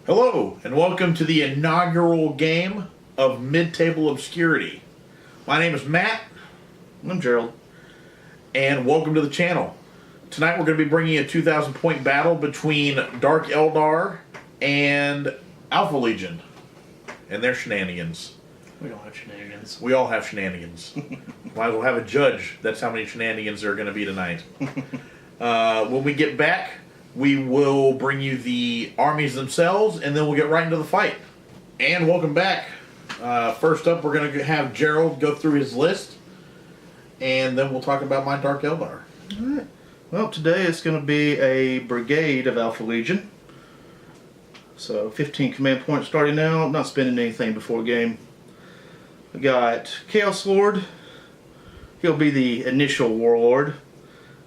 Hello, and welcome to the inaugural game of Mid-Table Obscurity. My name is Matt. I'm Gerald. And welcome to the channel. Tonight we're going to be bringing a 2,000 point battle between Dark Eldar and Alpha Legion and their shenanigans. We don't have shenanigans. We all have shenanigans. Might as well have a judge. That's how many shenanigans there are going to be tonight. When we get back, we will bring you the armies themselves, and then we'll get right into the fight. And welcome back. First up, we're going to have Gerald go through his list, and then we'll talk about my Dark Eldar. Alright. Well, today it's going to be a brigade of Alpha Legion. So, 15 command points starting now. I'm not spending anything before game. We got Chaos Lord. He'll be the initial Warlord.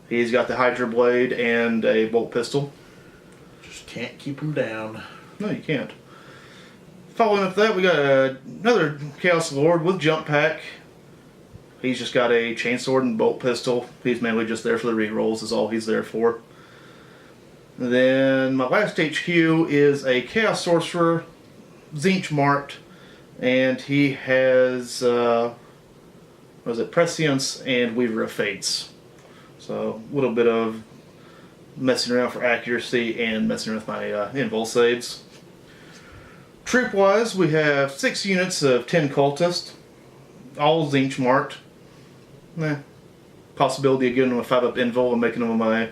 He's got the Hydra Blade and a bolt pistol. Just can't keep him down. No, you can't. Following up that, we got another Chaos Lord with jump pack. He's just got a chainsword and bolt pistol. He's mainly just there for the rerolls, is all he's there for. And then my last HQ is a Chaos Sorcerer, Zinch marked, and he has Prescience and Weaver of Fates. So a little bit of messing around for accuracy and messing with my invul saves. Troop-wise, we have 6 units of 10 cultists, all Zinch marked. Possibility of giving them a 5-up invul and making them my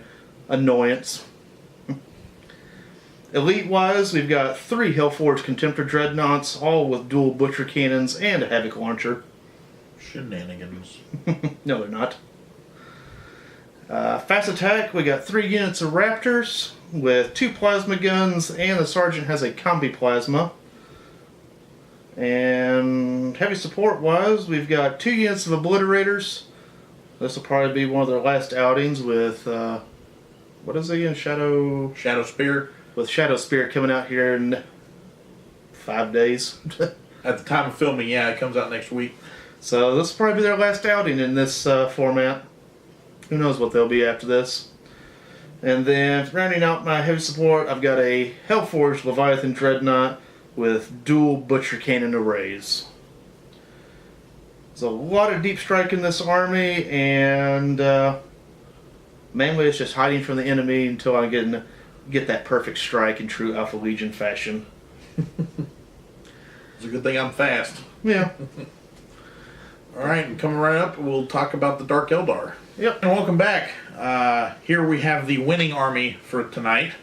annoyance. Elite-wise, we've got 3 Hellforged Contemptor Dreadnoughts, all with dual Butcher Cannons and a Havoc Launcher. Shenanigans. No, they're not. Fast attack, we got 3 units of Raptors with 2 plasma guns, and the Sergeant has a Combi Plasma. And heavy support wise, we've got 2 units of Obliterators. This will probably be one of their last outings with, what is it again? Shadow Spear. With Shadow Spear coming out here in 5 days. At the time of filming, yeah, it comes out next week. So this will probably be their last outing in this format. Who knows what they'll be after this. And then, rounding out my heavy support, I've got a Hellforged Leviathan Dreadnought with dual Butcher Cannon arrays. There's a lot of deep strike in this army, and mainly it's just hiding from the enemy until I get that perfect strike in true Alpha Legion fashion. It's a good thing I'm fast. Yeah. Alright, and coming right up, we'll talk about the Dark Eldar. Yep. And welcome back. Here we have the winning army for tonight.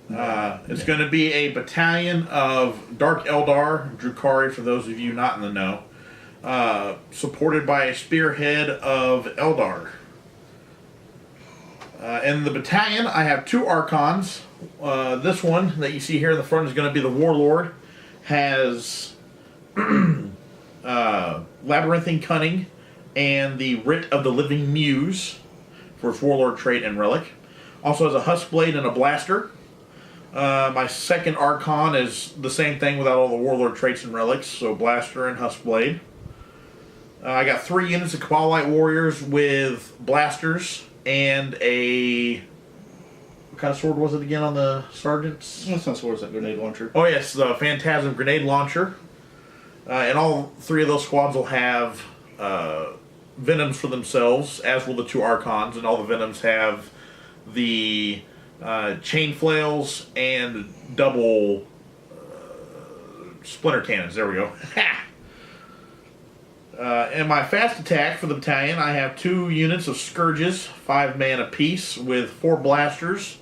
It's going to be a battalion of Dark Eldar, Drukhari for those of you not in the know, supported by a spearhead of Eldar. In the battalion, I have 2 Archons. This one that you see here in the front is going to be the Warlord. Has Labyrinthine Cunning and the Writ of the Living Muse for its Warlord trait and relic. Also has a Huskblade and a Blaster. My second Archon is the same thing without all the Warlord traits and relics, so Blaster and Huskblade. I got 3 units of Cabal Light Warriors with Blasters and a... What kind of sword was it again on the Sergeants? That's not sword, it's a Grenade Launcher. Oh yes, the Phantasm Grenade Launcher. And all 3 of those squads will have Venoms for themselves, as will the 2 Archons, and all the Venoms have the chain flails and double splinter cannons. There we go. In my fast attack for the battalion, I have 2 units of Scourges, 5 man apiece, with 4 Blasters.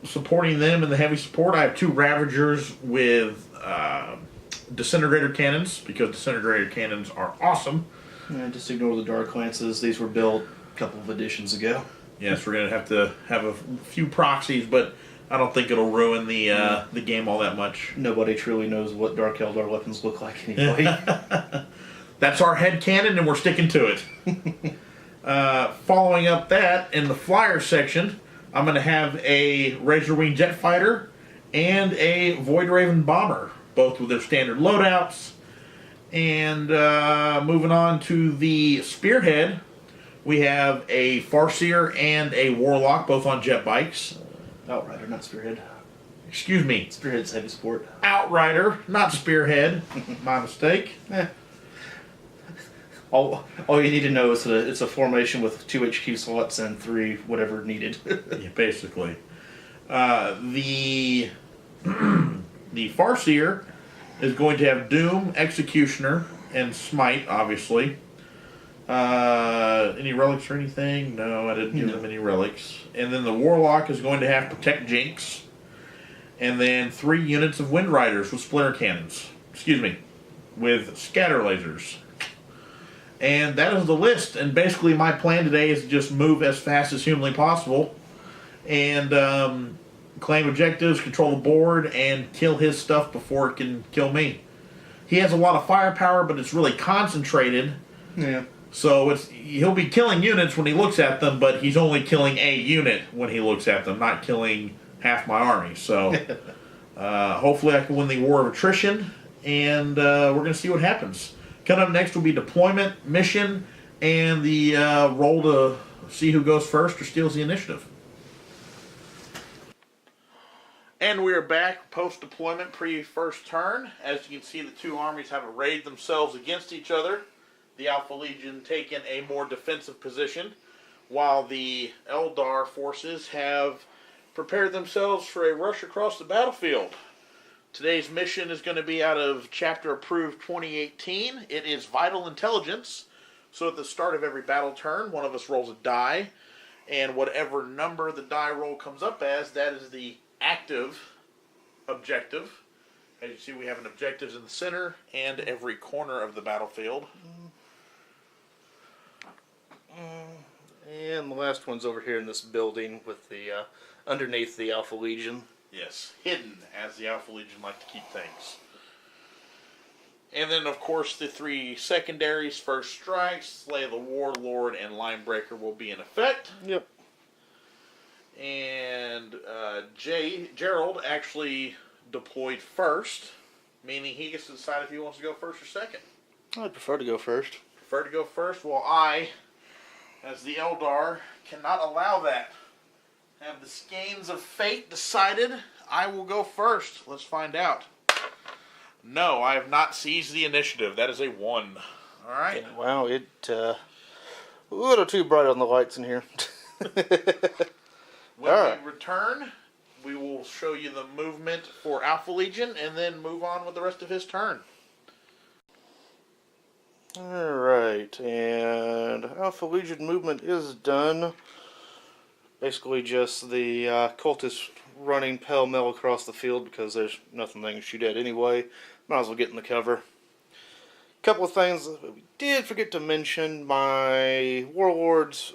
Supporting them in the heavy support, I have 2 Ravagers with Disintegrator Cannons, because Disintegrator Cannons are awesome. And just ignore the Dark Lances. These were built a couple of editions ago. Yes, we're going to have a few proxies, but I don't think it'll ruin the game all that much. Nobody truly knows what Dark Eldar weapons look like anyway. That's our headcanon, and we're sticking to it. Following up that, in the flyer section, I'm going to have a Razorwing Jet Fighter and a Void Raven Bomber, both with their standard loadouts. And moving on to the Spearhead, we have a Farseer and a Warlock, both on jet bikes. Outrider, not Spearhead. Excuse me. Spearhead's heavy support. Outrider, not Spearhead. My mistake. All you need to know is that it's a formation with 2 HQ slots and 3 whatever needed. Yeah, basically. The the Farseer is going to have Doom, Executioner, and Smite, obviously. Any relics or anything? No, I didn't give them any relics. And then the Warlock is going to have Protect Jinx. And then 3 units of Wind Riders with Splinter Cannons. Excuse me. With Scatter Lasers. And that is the list. And basically my plan today is to just move as fast as humanly possible. And claim objectives, control the board, and kill his stuff before it can kill me. He has a lot of firepower, but it's really concentrated. Yeah. So he'll be killing units when he looks at them, but he's only killing a unit when he looks at them, not killing half my army. So hopefully I can win the war of attrition, and we're going to see what happens. Coming up next will be deployment, mission, and the roll to see who goes first or steals the initiative. And we are back post-deployment, pre-first turn. As you can see, the 2 armies have arrayed themselves against each other. The Alpha Legion taken a more defensive position, while the Aeldari forces have prepared themselves for a rush across the battlefield. Today's mission is going to be out of Chapter Approved 2018. It is Vital Intelligence. So at the start of every battle turn, one of us rolls a die, and whatever number the die roll comes up as, that is the active objective. As you see, we have an objectives in the center and every corner of the battlefield. And the last one's over here in this building with the underneath the Alpha Legion. Yes, hidden, as the Alpha Legion like to keep things. And then, of course, the 3 secondaries, First Strike, Slay the Warlord, and Linebreaker will be in effect. Yep. And Gerald actually deployed first, meaning he gets to decide if he wants to go first or second. I'd prefer to go first. Prefer to go first? Well, I, as the Eldar, cannot allow that. Have the skeins of fate decided I will go first? Let's find out. No, I have not seized the initiative. That is a 1. All right. Yeah, wow, a little too bright on the lights in here. When we return, we will show you the movement for Alpha Legion and then move on with the rest of his turn. Alright, and Alpha Legion movement is done. Basically just the cultists running pell-mell across the field because there's nothing they can shoot at anyway. Might as well get in the cover. Couple of things we did forget to mention. My Warlord's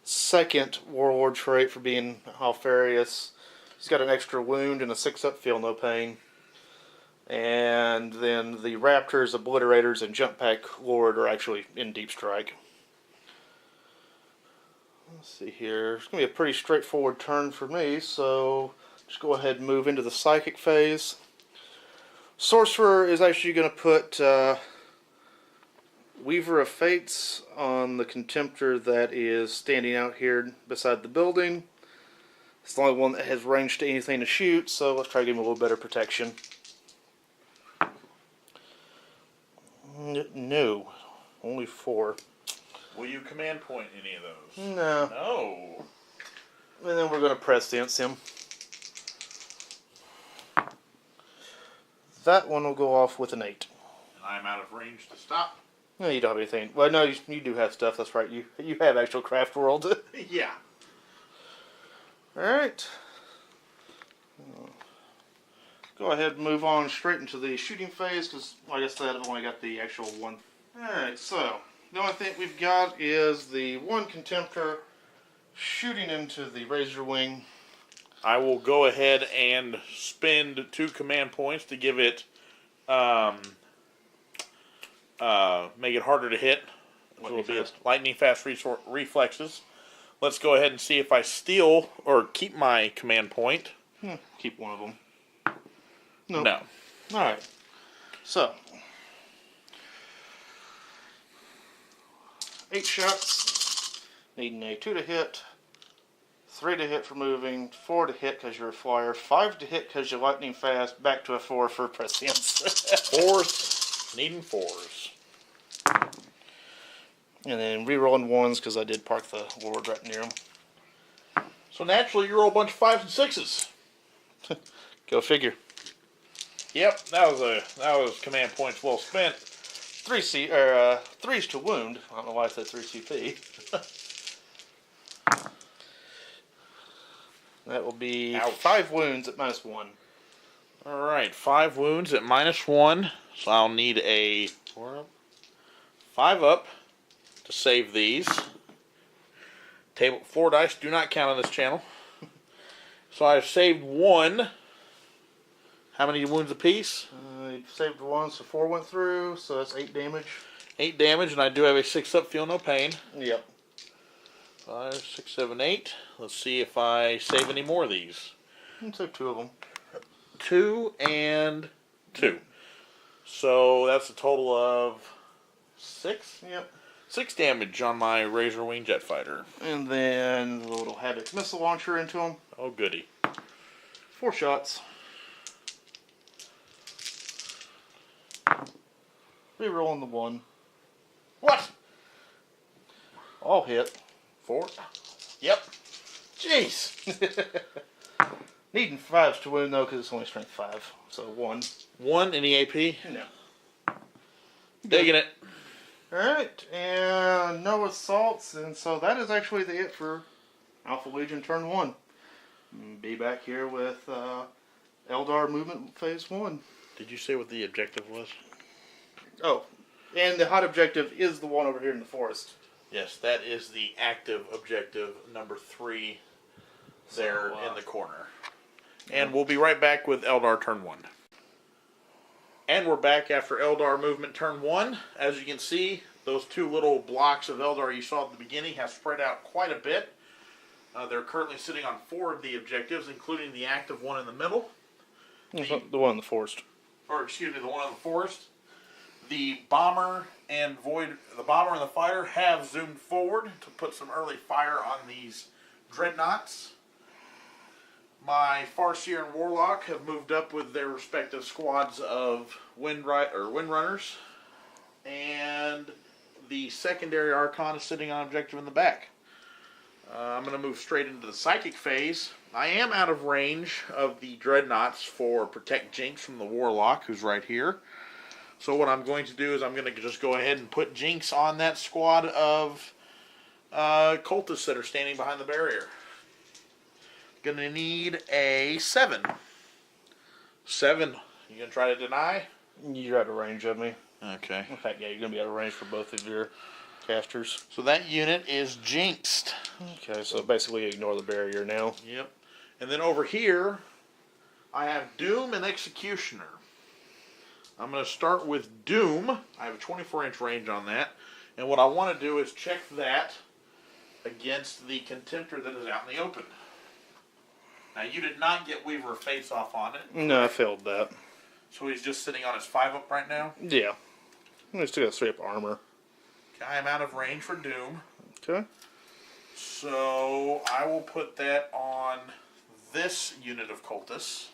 second Warlord trait for being Alfarius. He's got an extra wound and a 6-up feel no pain. And then the Raptors, Obliterators, and Jump Pack Lord are actually in Deep Strike. Let's see here. It's going to be a pretty straightforward turn for me, so just go ahead and move into the Psychic phase. Sorcerer is actually going to put Weaver of Fates on the Contemptor that is standing out here beside the building. It's the only one that has range to anything to shoot, so let's try to give him a little better protection. No, only 4. Will you command point any of those? No. No. And then we're going to prescience him. That one will go off with an 8. And I'm out of range to stop. No, you don't have anything. Well, no, you do have stuff. That's right. You have actual craft world. Yeah. Alright. Go ahead and move on straight into the shooting phase because, like I said, I've only got the actual 1. Alright, so the only thing we've got is the 1 Contemptor shooting into the Razor Wing. I will go ahead and spend 2 command points to give it, make it harder to hit. So it'll be lightning fast reflexes. Let's go ahead and see if I steal or keep my command point. Keep one of them. Nope. No. Alright. So 8 shots. Needing a 2 to hit, 3 to hit for moving, 4 to hit because you're a flyer, 5 to hit because you're lightning fast, back to a 4 for prescience. Fours, needing fours. And then re-rolling 1s because I did park the Lord right near him. So naturally, you roll a bunch of 5s and 6s. Go figure. Yep, that was command points well spent. 3s to wound. I don't know why I said 3 CP. That will be Ouch. 5 wounds at -1. All right, 5 wounds at -1. So I'll need a 5 up to save these. Floor dice do not count on this channel. So I've saved 1. How many wounds apiece? You saved 1, so 4 went through, so that's 8 damage. 8 damage, and I do have a 6 up, feel no pain. Yep. 5, 6, 7, 8. Let's see if I save any more of these. Save 2 of them. 2 and 2. So that's a total of 6? Yep. 6 damage on my Razor Wing Jet Fighter. And then the little Havoc missile launcher into him. Oh, goody. 4 shots. Rerolling the 1. What? All hit. 4? Yep. Jeez. Needing 5s to wound though, because it's only strength 5. So 1. 1 in EAP? No. Digging it. Alright, and no assaults, and so that is actually the it for Alpha Legion turn 1. Be back here with Aeldari movement phase 1. Did you say what the objective was? Oh, and the hot objective is the one over here in the forest. Yes, that is the active objective number 3 there in the corner. And we'll be right back with Aeldari turn 1. And we're back after Aeldari movement turn 1. As you can see, those 2 little blocks of Aeldari you saw at the beginning have spread out quite a bit. They're currently sitting on 4 of the objectives, including the active one in the middle. The one in the forest. Or excuse me, the one in the forest. The bomber and the fighter have zoomed forward to put some early fire on these dreadnoughts. My Farseer and Warlock have moved up with their respective squads of Windrunners, and the secondary Archon is sitting on objective in the back. I'm going to move straight into the Psychic phase. I am out of range of the Dreadnoughts for Protect Jinx from the Warlock, who's right here. So what I'm going to do is I'm going to just go ahead and put Jinx on that squad of cultists that are standing behind the barrier. Going to need a 7. 7. You going to try to deny? You're out of range of me. Okay. In fact, yeah, you're going to be out of range for both of your casters. So that unit is jinxed. Okay, so basically ignore the barrier now. Yep. And then over here, I have Doom and Executioner. I'm going to start with Doom. I have a 24-inch range on that. And what I want to do is check that against the Contemptor that is out in the open. Now, you did not get Weaver of Face off on it. No, I failed that. So he's just sitting on his 5-up right now? Yeah. I still got 3-up armor. Okay, I am out of range for Doom. Okay. So I will put that on this unit of cultists.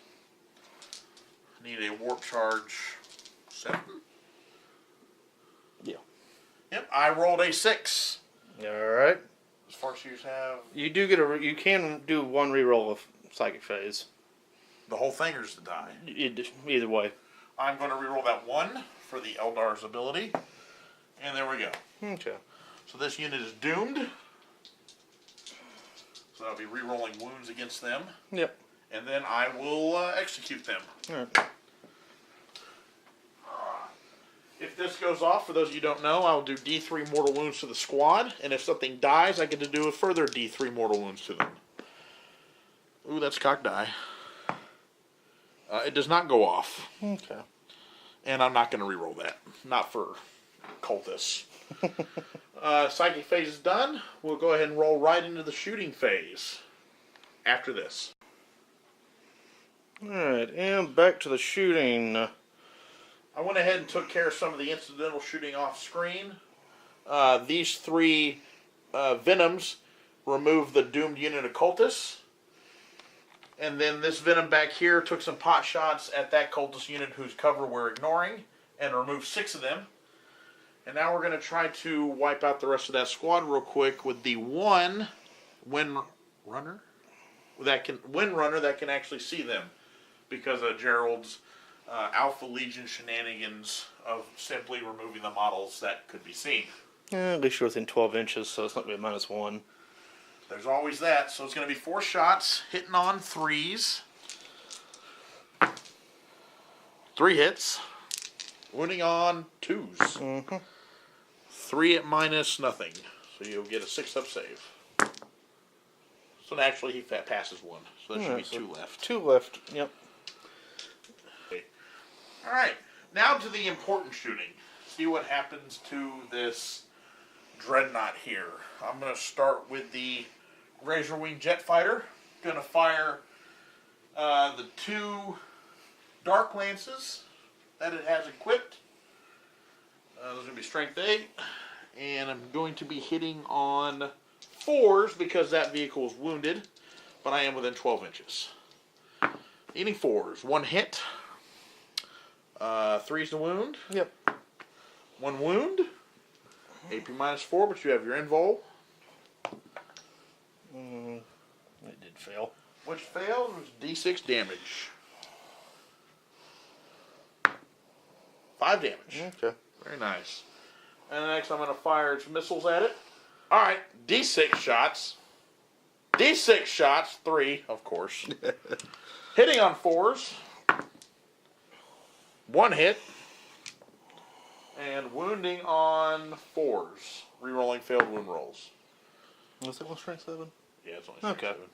I need a Warp Charge 7. Yeah. Yep, I rolled a 6. Alright. As far as you have You do get you can do 1 reroll of Psychic Phase. the whole thing or is to die. Either way. I'm going to reroll that 1 for the Eldari's ability. And there we go. Okay. So this unit is doomed. So I'll be rerolling wounds against them. Yep. And then I will execute them. Alright. If this goes off, for those of you who don't know, I'll do D3 mortal wounds to the squad. And if something dies, I get to do a further D3 mortal wounds to them. Ooh, that's cocked die. It does not go off. Okay. And I'm not going to reroll that. Not for cultists. Psychic phase is done. We'll go ahead and roll right into the shooting phase after this. Alright, and back to the shooting. I went ahead and took care of some of the incidental shooting off screen. These 3 Venoms remove the doomed unit of cultists. And then this Venom back here took some pot shots at that cultist unit whose cover we're ignoring and removed 6 of them. And now we're going to try to wipe out the rest of that squad real quick with the one Windrunner that can actually see them because of Gerald's Alpha Legion shenanigans of simply removing the models that could be seen. Yeah, at least you're within 12 inches, so it's not going to be a -1. There's always that. So it's going to be 4 shots, hitting on 3s. 3 hits. Wounding on 2s. Mm-hmm. 3 at -0. So you'll get a 6-up save. So naturally he passes 1. So there should be 2 left. 2 left, yep. Okay. Alright. Now to the important shooting. See what happens to this Dreadnought here. I'm going to start with the Razor Wing Jet Fighter. Going to fire the 2 Dark Lances that it has equipped. Those are going to be Strength 8. And I'm going to be hitting on 4s because that vehicle is wounded. But I am within 12 inches. Eating 4s. 1 hit. 3's to wound. Yep. 1 wound. AP -4, but you have your invul. It did fail. Which failed was D6 damage. 5 damage. Okay. Very nice. And next I'm going to fire its missiles at it. Alright, D6 shots. D6 shots, 3, of course. Hitting on 4s. 1 hit. And wounding on 4s. Rerolling failed wound rolls. Was it one strength 7? Yeah, it's only 7.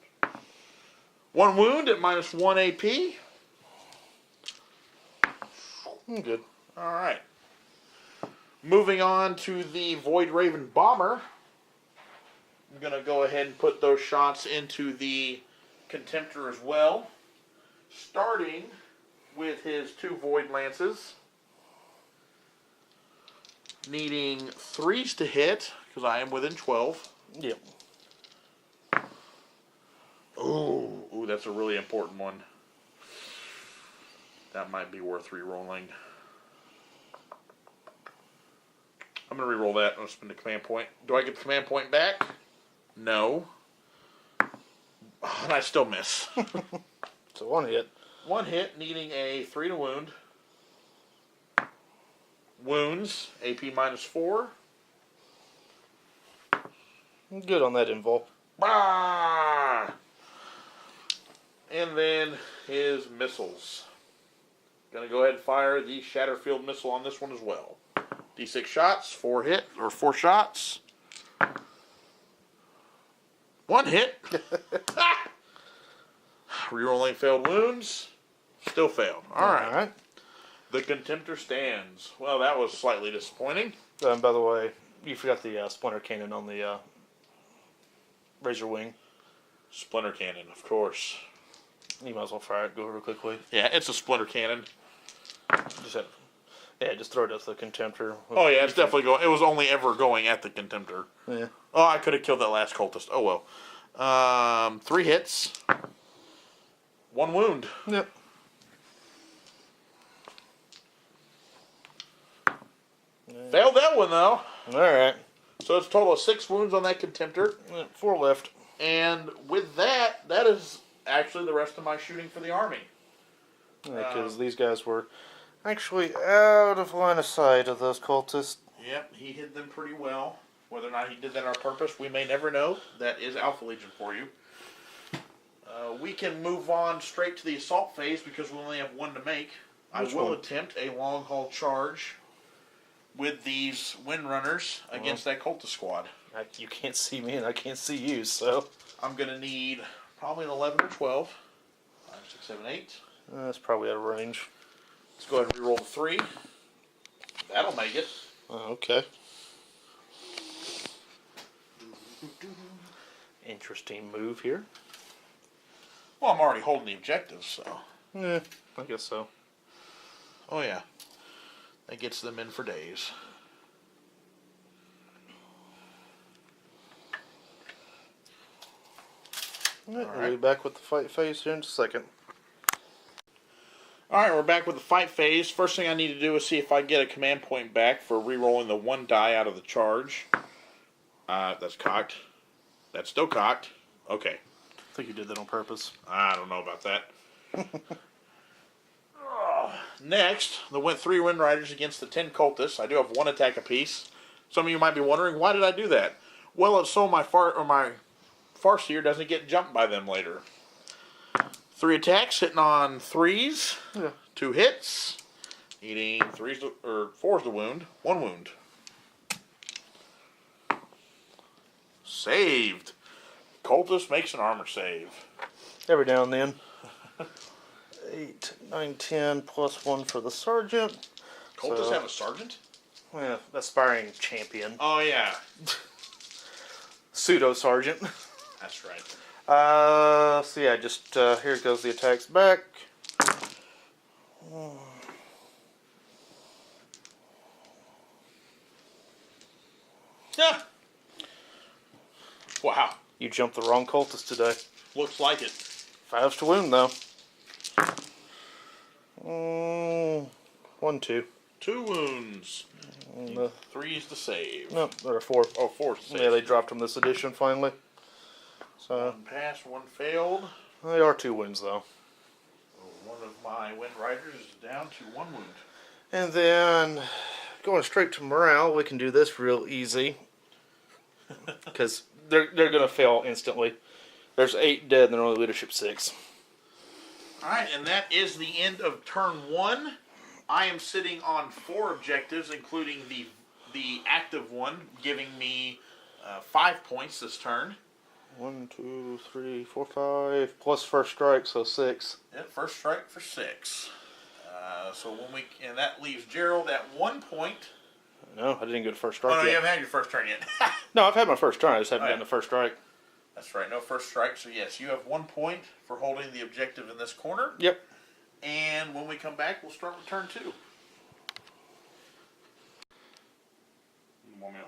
1 wound at -1 AP. Good. Alright. Moving on to the Void Raven Bomber. I'm going to go ahead and put those shots into the Contemptor as well. Starting with his 2 Void Lances. Needing 3s to hit, because I am within 12. Yep. Ooh, that's a really important one. That might be worth re-rolling. I'm going to re-roll that. I'm going to spend the command point. Do I get the command point back? No. And I still miss. So 1 hit. 1 hit, needing a 3 to wound. Wounds, AP -4. Good on that invul. Bah! And then his missiles. Gonna go ahead and fire the Shatterfield missile on this one as well. D6 shots, 4 shots. 1 hit. Rerolling failed wounds. Still failed. Alright. The Contemptor stands. Well, that was slightly disappointing. By the way, you forgot the Splinter Cannon on the Razor Wing. Splinter Cannon, of course. You might as well fire it. Go real quickly. Yeah, it's a Splinter Cannon. Just throw it at the Contemptor. Oh yeah, it's definitely going. It was only ever going at the Contemptor. Yeah. Oh, I could have killed that last cultist. Oh well. 3 hits. 1 wound. Yep. Failed that one though. Alright. So it's a total of 6 wounds on that Contemptor. 4 left. And with that, that is actually the rest of my shooting for the army. Because these guys were actually out of line of sight of those cultists. Yep, he hid them pretty well. Whether or not he did that on purpose, we may never know. That is Alpha Legion for you. We can move on straight to the assault phase because we only have 1 to make. I will attempt a long haul charge with these Windrunners against that cultist squad. You can't see me and I can't see you, so I'm going to need probably an 11 or 12. 5, 6, 7, 8. that's probably out of range. Let's go ahead and reroll the 3. That'll make it. Okay. Interesting move here. Well, I'm already holding the objectives, so. Yeah, I guess so. Oh, yeah. That gets them in for days. Alright, we'll be back with the fight phase here in a second. Alright, we're back with the fight phase. First thing I need to do is see if I can get a command point back for re-rolling the 1 die out of the charge. That's cocked. That's still cocked. Okay. I think you did that on purpose. I don't know about that. Next, the 3 Wind Riders against the 10 Cultists. I do have 1 attack apiece. Some of you might be wondering, why did I do that? Well, it's so my Farseer doesn't get jumped by them later. 3 attacks, hitting on 3s. Yeah. 2 hits. Eating 4's the wound. 1 wound. Saved. Cultist makes an armor save. Every now and then. 8, 9, 10, plus 1 for the sergeant. Cultists have a sergeant? Yeah, aspiring champion. Oh, yeah. Pseudo sergeant. That's right. So yeah, just here goes the attacks back. Yeah. Wow. You jumped the wrong cultist today. Looks like it. 5 to wound though. 1, 2. 2 wounds. 3's the save. No, there are 4. Oh, 4's the save. Yeah, they dropped them this edition finally. So 1 passed, 1 failed. they are 2 wounds though. One of my Wind Riders is down to 1 wound. And then going straight to morale, we can do this real easy. Because they're going to fail instantly. There's 8 dead and they're only leadership 6. Alright, and that is the end of turn 1. I am sitting on 4 objectives, including the active one, giving me 5 points this turn. 1, 2, 3, 4, 5, plus first strike, so 6. Yep, first strike for 6. And that leaves Gerald at 1 point. No, I didn't get a first strike Oh, no, yet. you haven't had your first turn yet. No, I've had my first turn, I just haven't Oh, yeah. gotten the first strike. That's right, no first strike. So yes, you have 1 point for holding the objective in this corner. Yep. And when we come back, we'll start with turn 2.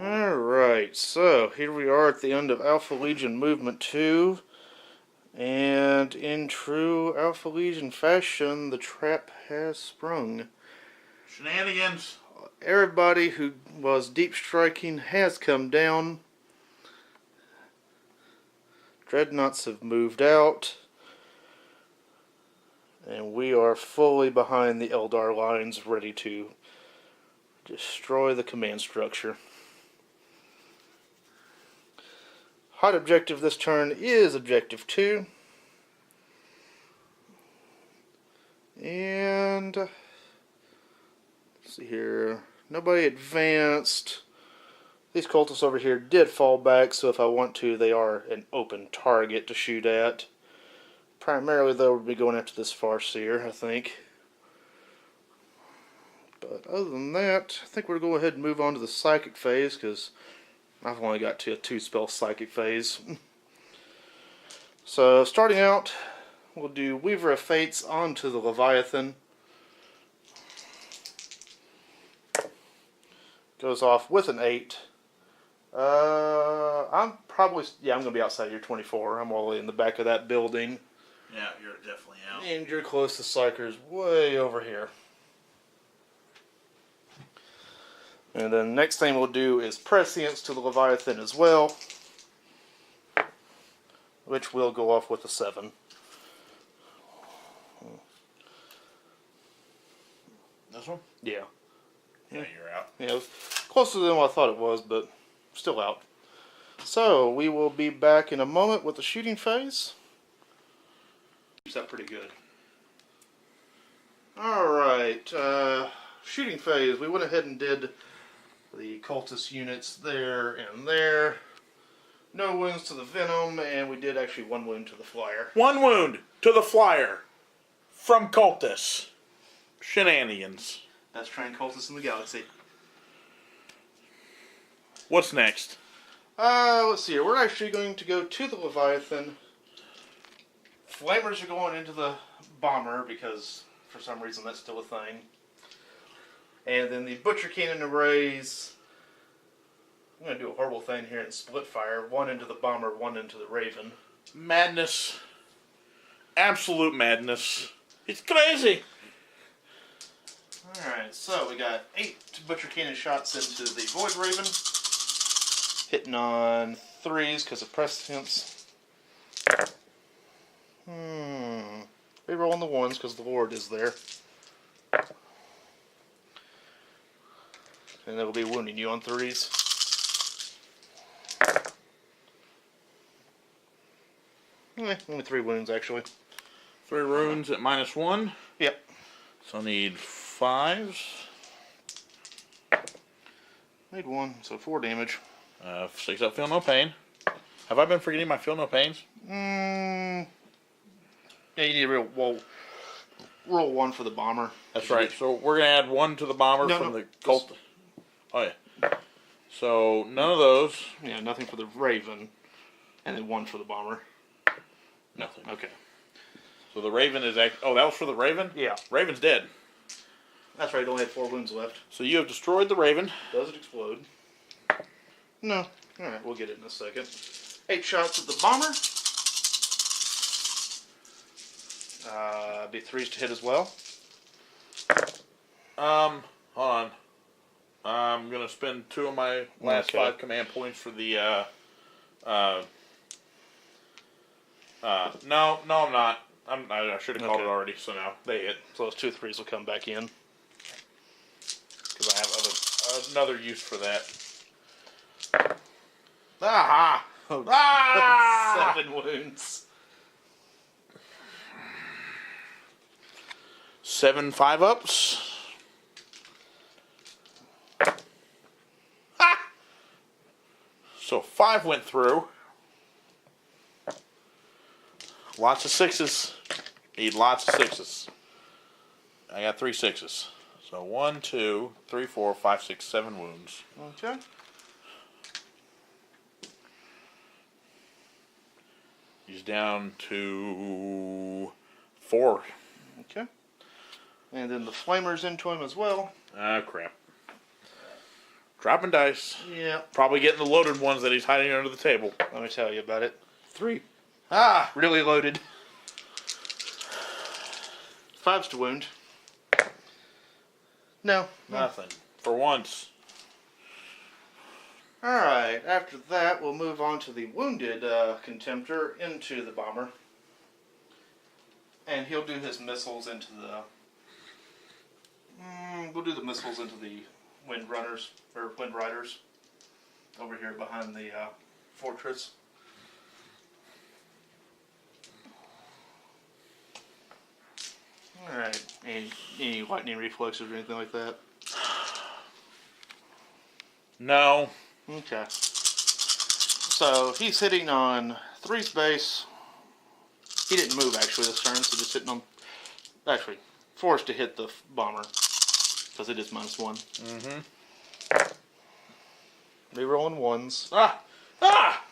Alright, so here we are at the end of Alpha Legion Movement 2. And in true Alpha Legion fashion, the trap has sprung. Shenanigans. Everybody who was deep striking has come down. Dreadnoughts have moved out. And we are fully behind the Aeldari lines, ready to destroy the command structure. Hot objective this turn is objective 2. And let's see here. Nobody advanced. These cultists over here did fall back, so if I want to, they are an open target to shoot at. Primarily, though, we'll be going after this Farseer, I think. But other than that, I think we're going to go ahead and move on to the Psychic phase, because I've only got to a 2-spell Psychic phase. So, starting out, we'll do Weaver of Fates onto the Leviathan. Goes off with an 8. I'm going to be outside of your 24. I'm all in the back of that building. Yeah, you're definitely out. And your closest Psyker's way over here. And then next thing we'll do is Prescience to the Leviathan as well, which will go off with a 7. This one? Yeah. Yeah, you're out. Yeah, it was closer than what I thought it was, but still out. So, we will be back in a moment with the shooting phase. Keeps that pretty good. Alright, shooting phase. We went ahead and did the cultist units there and there. No wounds to the Venom, and we did actually 1 wound to the Flyer. 1 wound to the Flyer from cultists. Shenanigans. Best trained cultists in the galaxy. What's next? Let's see here. We're actually going to go to the Leviathan. Flamers are going into the bomber because for some reason that's still a thing. And then the Butcher Cannon arrays. I'm going to do a horrible thing here and split fire. 1 into the bomber, 1 into the Raven. Madness. Absolute madness. It's crazy. Alright, so we got 8 Butcher Cannon shots into the Void Raven. Hitting on 3s because of precedence. Rerolling the 1s because the ward is there. And that'll be wounding you on 3s. Only 3 wounds actually. 3 runes at -1. Yep. So I need 5s. Need 1, so 4 damage. 6 up, feel no pain. Have I been forgetting my feel no pains? Yeah, you need to roll 1 for the bomber. That's right. So we're going to add 1 to the bomber from the cult. Oh, yeah. So none of those. Yeah, nothing for the Raven. And then 1 for the bomber. Nothing. Okay. So the Raven is... Oh, that was for the Raven? Yeah. Raven's dead. That's right, it only had 4 wounds left. So you have destroyed the Raven. Does it explode? No. Alright, we'll get it in a second. 8 shots at the bomber. Be 3s to hit as well. Hold on. I'm going to spend 2 of my last 5 command points for the, no, I'm not. I should have called it already, so now they hit. So those 2 3s will come back in. Because I have another use for that. Aha! Oh, Ah! 7 wounds. 7 5-ups. Ha! So 5 went through. Lots of 6s. Need lots of 6s. I got 3 6s. So 1, 2, 3, 4, 5, 6, 7 wounds. Okay. He's down to 4. Okay. And then the flamer's into him as well. Ah, crap. Dropping dice. Yeah. Probably getting the loaded ones that he's hiding under the table. Let me tell you about it. 3. Ah! Really loaded. 5's to wound. No. Nothing. For once. Alright, after that we'll move on to the wounded Contemptor into the bomber. And he'll do his missiles into the... we'll do the missiles into the Wind Runners, or Wind Riders. Over here behind the fortress. Alright, any lightning reflexes or anything like that? No. Okay. So he's hitting on 3's base. He didn't move actually this turn, so just hitting on... Actually, forced to hit the bomber. Because it is -1. Mm-hmm. Rerolling 1s. Ah! Ah!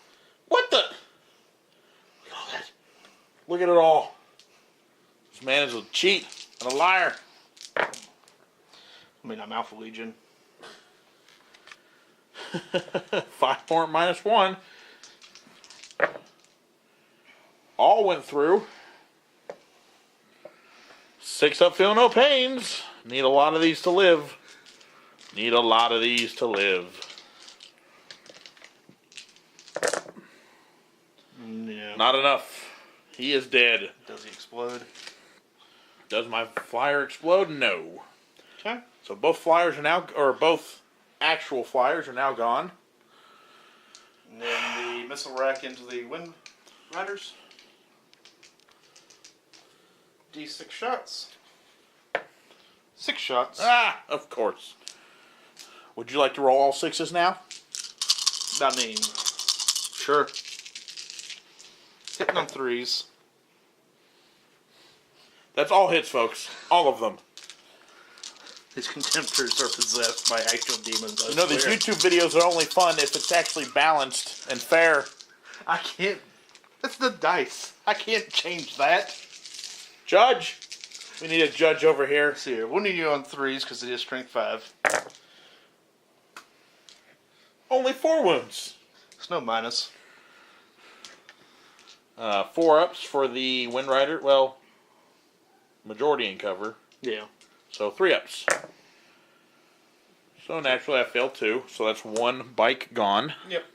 What the? Look at all that. Look at it all. This man is a cheat and a liar. I mean, I'm Alpha Legion. 5 point -1. All went through. 6 up, feel no pains. Need a lot of these to live. Need a lot of these to live. Yeah. Not enough. He is dead. Does he explode? Does my flyer explode? No. Okay. So both flyers are now, or both actual flyers are now gone. And then the missile rack into the Wind Riders. D6 shots. 6 shots. Ah, of course. Would you like to roll all 6s now? I mean, sure. Hitting on 3s. That's all hits, folks. All of them. These Contemptors are possessed by actual demons. You know, these YouTube videos are only fun if it's actually balanced and fair. I can't... That's the dice. I can't change that. Judge! We need a judge over here. Let's see here. We'll need you on 3s because it is strength 5. Only 4 wounds. It's no minus. 4-ups for the Wind Rider. Well, majority in cover. Yeah. So 3-ups. So naturally I failed 2. So that's 1 bike gone. Yep.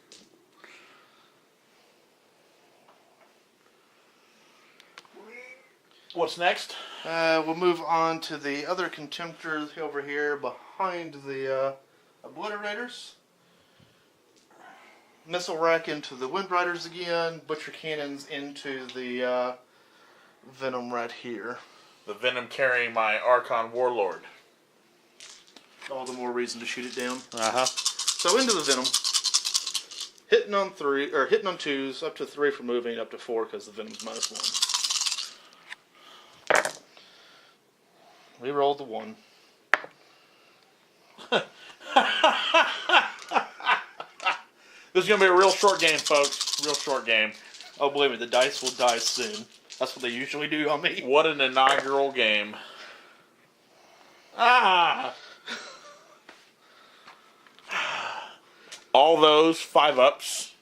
What's next? We'll move on to the other Contemptors over here behind the Obliterators. Missile rack into the Wind Riders again. Butcher cannons into the Venom right here. The Venom carrying my Archon Warlord. All the more reason to shoot it down. Uh-huh. So into the Venom. Hitting on 3, or hitting on 2s, up to 3 for moving, up to 4 because the Venom's -1. We rolled the 1. This is going to be a real short game, folks. Real short game. Oh, believe me, the dice will die soon. That's what they usually do on me. What an inaugural game. Ah! All those 5-ups.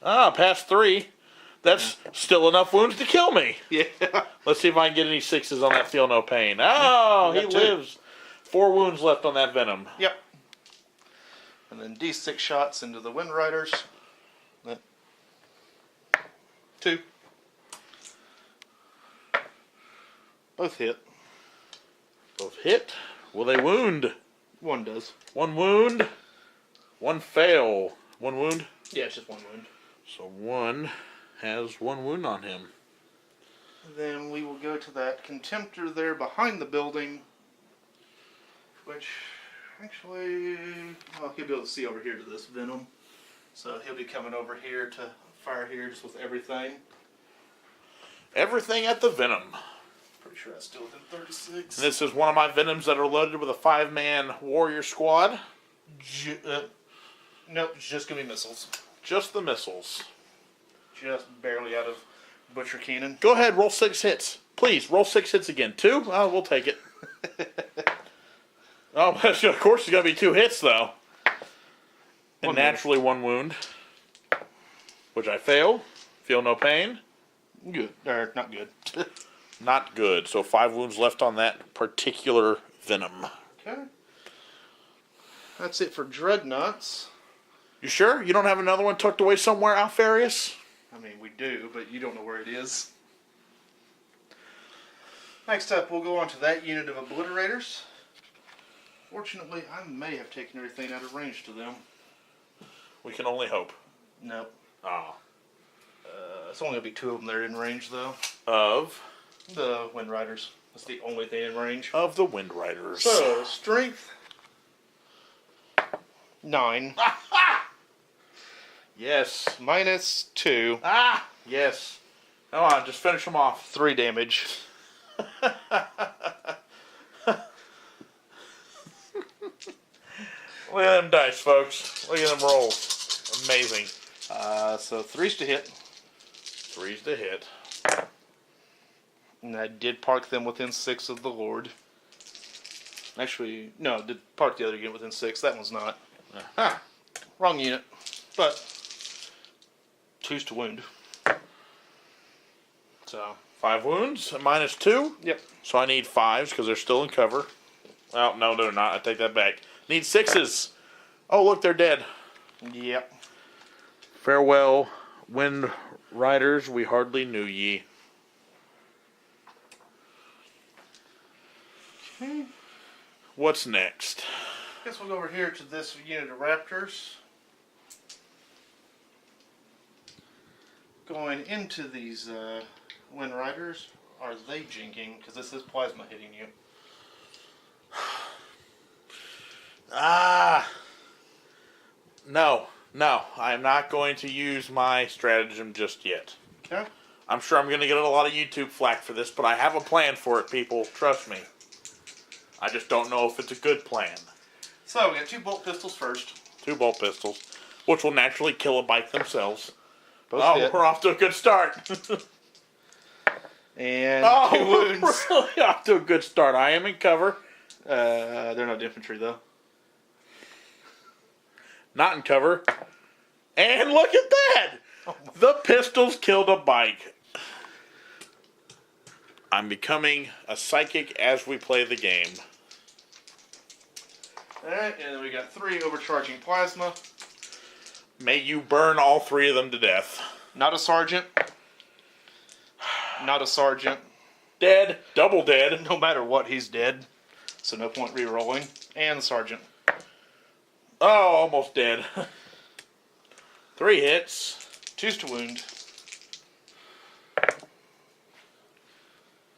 Past 3. That's still enough wounds to kill me. Yeah. Let's see if I can get any 6s on that Feel No Pain. Oh, he lives. 4 wounds left on that Venom. Yep. And then D6 shots into the Wind Riders. 2. Both hit. Both hit. Will they wound? 1 does. 1 wound. 1 fail. 1 wound? Yeah, it's just 1 wound. So 1 has 1 wound on him. Then we will go to that Contemptor there behind the building. Which, actually, well, he'll be able to see over here to this Venom. So he'll be coming over here to fire here just with everything. Everything at the Venom. Pretty sure that's still within 36. And this is one of my Venoms that are loaded with a 5-man warrior squad. Nope, it's just going to be missiles. Just the missiles. Just barely out of Butcher Cannon. Go ahead, roll 6 hits. Please, roll 6 hits again. 2? Oh, we'll take it. Oh, of course it's going to be 2 hits, though. And naturally 1 wound. Which I fail. Feel no pain. Good. Or, not good. Not good. So 5 wounds left on that particular Venom. Okay. That's it for Dreadnoughts. You sure? You don't have another one tucked away somewhere, Alfarius? I mean, we do, but you don't know where it is. Next up, we'll go on to that unit of Obliterators. Fortunately, I may have taken everything out of range to them. We can only hope. Nope. Ah. It's only going to be 2 of them that are in range, though. Of? The Wind Riders. That's the only thing in range. Of the Wind Riders. So, Strength 9. Yes. -2. Ah! Yes. Come on, just finish them off. 3 damage. Look at them dice, folks. Look at them rolls. Amazing. So 3's to hit. 3's to hit. And that did park them within 6 of the Lord. Actually, no, it did park the other unit within 6. That one's not. Aha. Wrong unit. But 2's to wound. So 5 wounds, a -2. Yep. So I need 5s because they're still in cover. Well, no, they're not. I take that back. Need 6s. Oh, look, they're dead. Yep. Farewell, Wind Riders. We hardly knew ye. Okay. What's next? Guess we'll go over here to this unit of Raptors. Going into these Wind Riders, are they jinking? Because this is plasma hitting you. No. I'm not going to use my stratagem just yet. Okay. I'm sure I'm going to get a lot of YouTube flack for this, but I have a plan for it, people. Trust me. I just don't know if it's a good plan. So, we got 2 bolt pistols first. 2 bolt pistols, which will naturally kill a bike themselves. Both hit. We're off to a good start. And 2 we're wounds. really off to a good start. I am in cover. They're not infantry, though. Not in cover. And look at that! The pistols killed a bike. I'm becoming a psychic as we play the game. Alright, and then we got 3 overcharging plasma. May you burn all 3 of them to death. Not a sergeant. Not a sergeant. Dead. Double dead. No matter what, he's dead. So no point re-rolling. And the sergeant. Oh, almost dead. 3 hits. 2's to wound.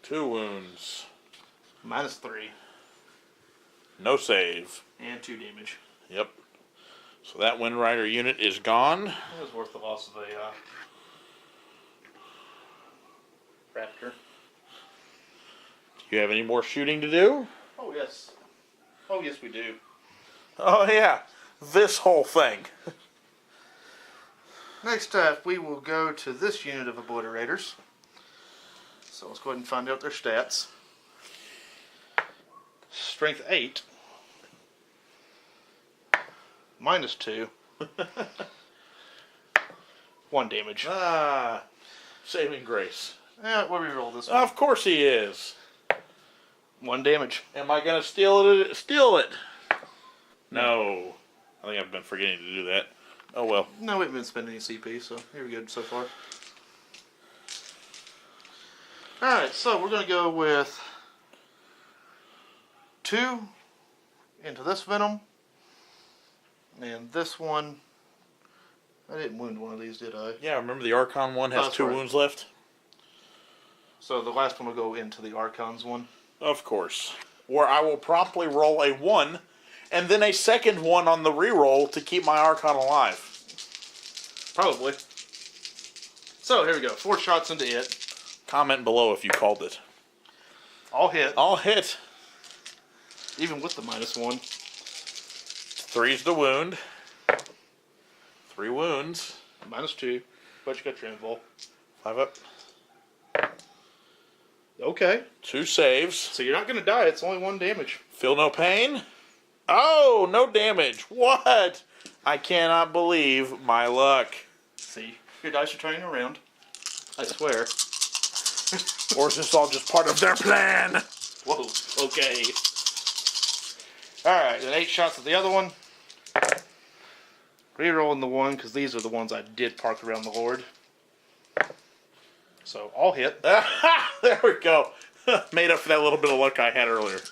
2 wounds. -3. No save. And 2 damage. Yep. So that Wind Rider unit is gone. It was worth the loss of a raptor. Do you have any more shooting to do? Oh, yes. Oh, yes, we do. Oh, yeah. This whole thing. Next up, we will go to this unit of obliterators. So let's go ahead and find out their stats. Strength 8. -2. 1 damage. Ah. Saving grace. We'll re-roll this one. Of course he is. 1 damage. Am I going to steal it? No. I think I've been forgetting to do that. Oh, well. No, we haven't been spending any CP, so you're good so far. Alright, so we're going to go with 2 into this Venom. And this one, I didn't wound one of these, did I? Yeah, remember the Archon one has That's 2 right. wounds left? So the last one will go into the Archon's one. Of course. Where I will promptly roll a 1, and then a second 1 on the reroll to keep my Archon alive. Probably. So here we go. 4 shots into it. Comment below if you called it. All hit. All hit. Even with the -1. 3's the wound. 3 wounds. -2. But you got your invul. 5 up. Okay. 2 saves. So you're not going to die. It's only 1 damage. Feel no pain? Oh, no damage. What? I cannot believe my luck. See? Your dice are turning around. I swear. Or is this all just part of their plan? Whoa. Okay. Alright, then 8 shots at the other one. Rerolling the 1, because these are the ones I did park around the Lord. So, all hit. There we go. Made up for that little bit of luck I had earlier.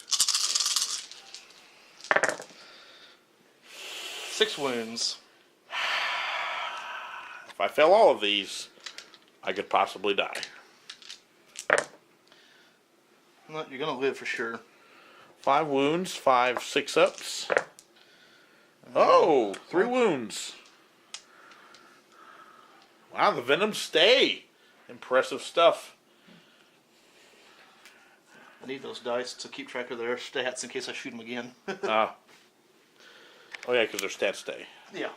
6 wounds. If I fail all of these, I could possibly die. No, you're going to live for sure. 5 wounds, 5 6-ups. Oh, 3 wounds. Wow, the Venoms stay. Impressive stuff. I need those dice to keep track of their stats in case I shoot them again. Oh, yeah, because their stats stay. Yeah.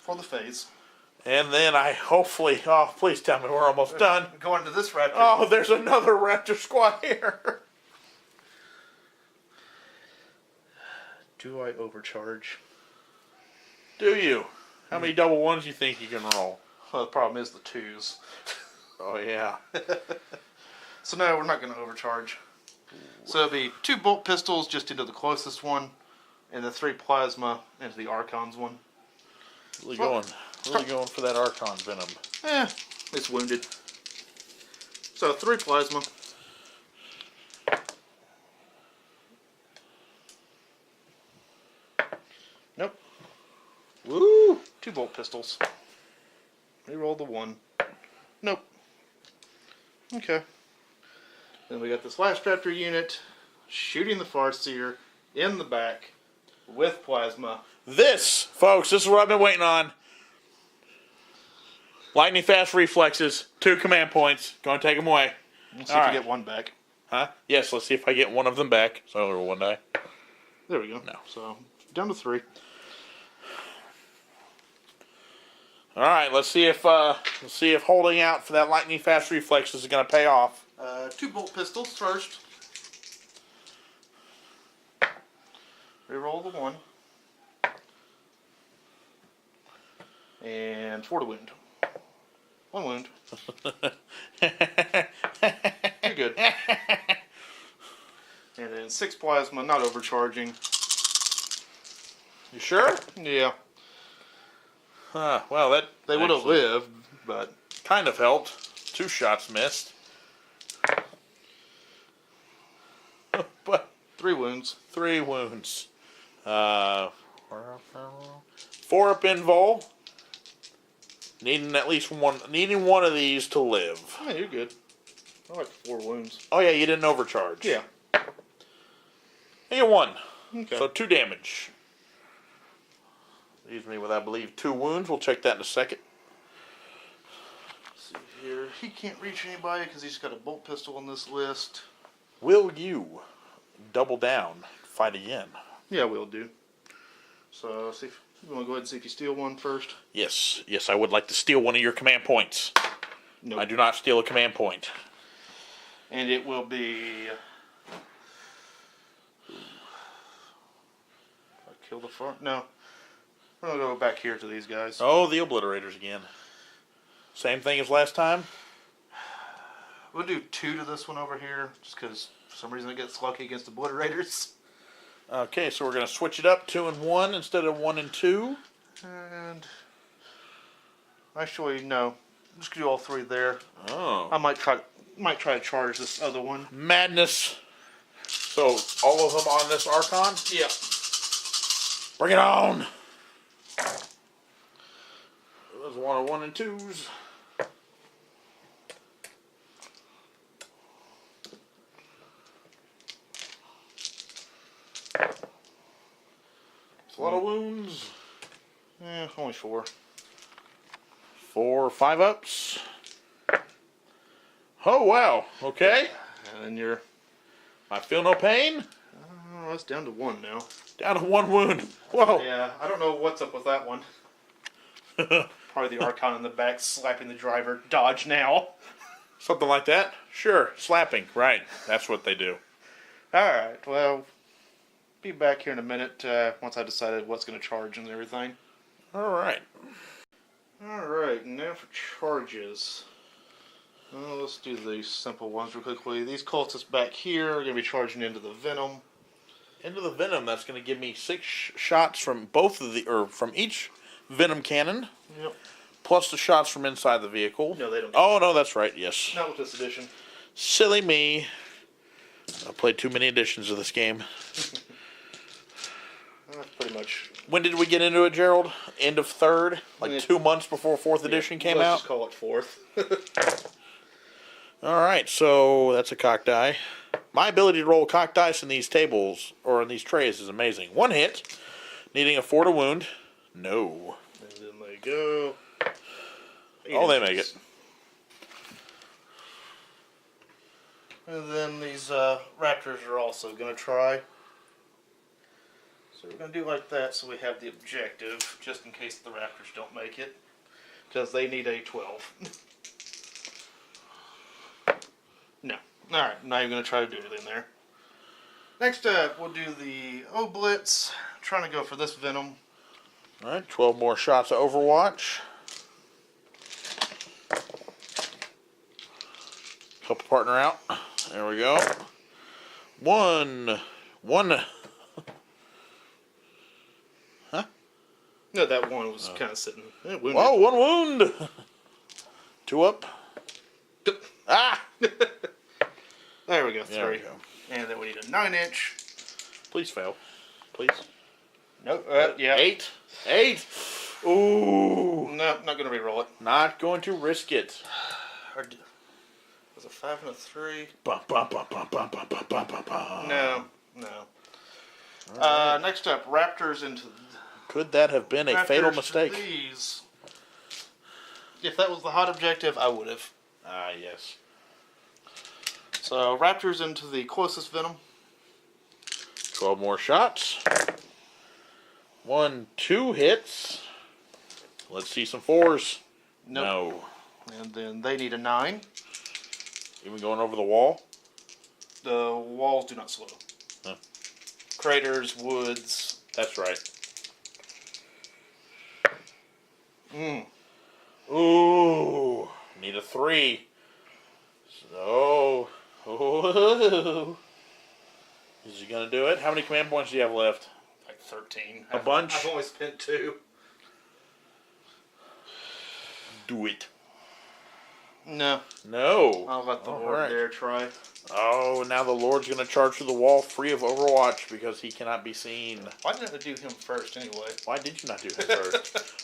For the phase. And then I hopefully... Oh, please tell me we're almost done. Going to this raptor. Oh, there's another Raptor squad here. Do I overcharge? Do you? How many double ones do you think you can roll? Well, the problem is the 2s. Oh, yeah. So no, we're not going to overcharge. So it'll be 2 bolt pistols just into the closest one, and the 3 plasma into the Archon's one. Really going for that Archon Venom. It's wounded. So 3 plasma. Nope. Woo! 2 bolt pistols. Reroll the 1. Nope. Okay. Then we got this last Raptor unit shooting the Farseer in the back with plasma. This, folks, this is what I've been waiting on. Lightning fast reflexes, 2 command points. Gonna take them away. Let's see if we get 1 back. Huh? Yes, let's see if I get one of them back. So I roll 1 die. There we go. No. So down to 3. All right, let's see if holding out for that lightning fast reflexes is gonna pay off. 2 bolt pistols first. Reroll the 1. And 4 to wound. 1 wound. You're good. And then 6 plasma, not overcharging. You sure? Yeah. Well, that They would have lived, but kind of helped. 2 shots missed. But 3 wounds. 3 wounds. 4 up invul. Needing at least one. Needing one of these to live. Yeah, you're good. I like 4 wounds. Oh yeah, you didn't overcharge. Yeah. You get 1. Okay. So 2 damage. Leaves me with, I believe, 2 wounds. We'll check that in a second. Let's see here. He can't reach anybody because he's got a bolt pistol on this list. Will you double down, fight again? Yeah, we'll do. So, see if you want to go ahead and see if you steal one first. Yes, I would like to steal one of your command points. Nope. I do not steal a command point. And it will be. I kill the front. No. We're gonna go back here to these guys. Oh, the obliterators again. Same thing as last time. We'll do 2 to this one over here, just because for some reason it gets lucky against obliterators. Okay, so we're going to switch it up 2 and 1 instead of 1 and 2. And actually, no. I'm just gonna do all 3 there. Oh, I might try to charge this other one. madness! So all of them on this Archon. Yeah. Bring it on! There's 1 and 2s. It's a lot of wounds. Only 4. 4 5-ups. Oh wow! Okay. And then you're. I feel no pain. Oh, it's down to 1 now. Down to 1 wound. Whoa. Yeah, I don't know what's up with that one. Probably the Archon in the back slapping the driver. Dodge now. Something like that? Sure. Slapping. Right. That's what they do. Alright, well, be back here in a minute once I decided what's going to charge and everything. Alright. Alright, now for charges. Well, let's do these simple ones real quickly. These cultists back here are going to be charging into the Venom. Into the Venom, that's going to give me 6 shots from from each Venom cannon. Yep. Plus the shots from inside the vehicle. No, they don't. Oh, no, that's right, yes. Not with this edition. Silly me. I played too many editions of this game. That's pretty much. When did we get into it, Gerald? End of 3rd? Like 2 months before 4th edition came Let's out? just call it 4th. Alright, so that's a cock die. My ability to roll cock dice in these tables, or in these trays, is amazing. 1 hit, needing a 4 to wound. No. And then they go. Oh, they make it. And then these raptors are also going to try. So we're going to do like that so we have the objective, just in case the raptors don't make it. Because they need a 12. No. Alright, not even going to try to do anything there. Next up, we'll do the Oblitz. Trying to go for this Venom. Alright, 12 more shots of Overwatch. Couple partner out. There we go. 1. Huh? No, that one was kind of sitting. Wounded. Oh, 1 wound. 2 up. Ah! There we go, 3. There we go. And then we need a 9-inch. Please fail. Please. Nope. Yeah. 8. Ooh. No, not going to re-roll it. Not going to risk it. Was a 5 and a 3? Bum, bum, bum, bum, bum, bum, bum, bum, bum, bum. No. Right. Next up, Raptors into. Could that have been a fatal mistake? These. If that was the hot objective, I would have. Ah, yes. So Raptors into the closest Venom. 12 more shots. 1, 2 hits. Let's see some 4s. Nope. No. And then they need a 9. Even going over the wall? The walls do not slow. Huh. Craters, woods. That's right. Mm. Ooh. Need a 3. So, oh, is he gonna do it? How many command points do you have left? Like 13. A bunch? I've only spent 2. Do it. No. No. I'll let the Lord there try. Oh, now the Lord's gonna charge through the wall free of Overwatch because he cannot be seen. Why didn't I do him first anyway? Why did you not do him first?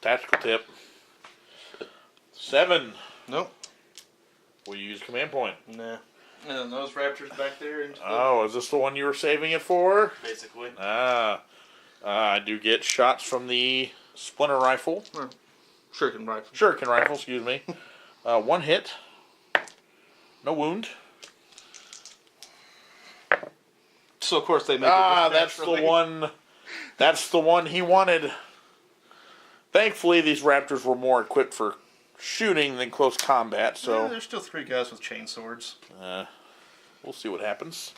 Tactical tip. 7. Nope. Will you use command point? Nah. And then those raptors back there. Oh, is this the one you were saving it for? Basically. I do get shots from the splinter rifle. Shuriken rifle. Shuriken rifle, excuse me. 1 hit. No wound. So of course they make it. That's the one. That's the one he wanted. Thankfully, these raptors were more equipped for shooting than close combat, so... Yeah, there's still 3 guys with chainswords. We'll see what happens.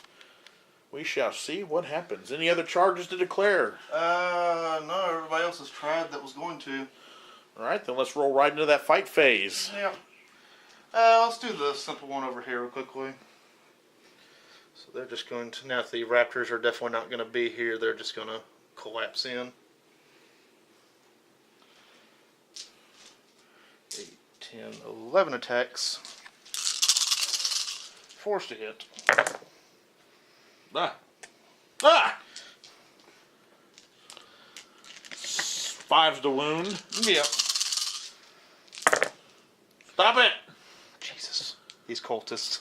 We shall see what happens. Any other charges to declare? No, everybody else has tried that was going to. Alright, then let's roll right into that fight phase. Yeah. Let's do the simple one over here real quickly. So they're just going to... Now the raptors are definitely not going to be here. They're just going to collapse in. 8, 10, 11 attacks. Forced to hit. Ah! 5's to wound. Yep. Stop it! Jesus. These cultists.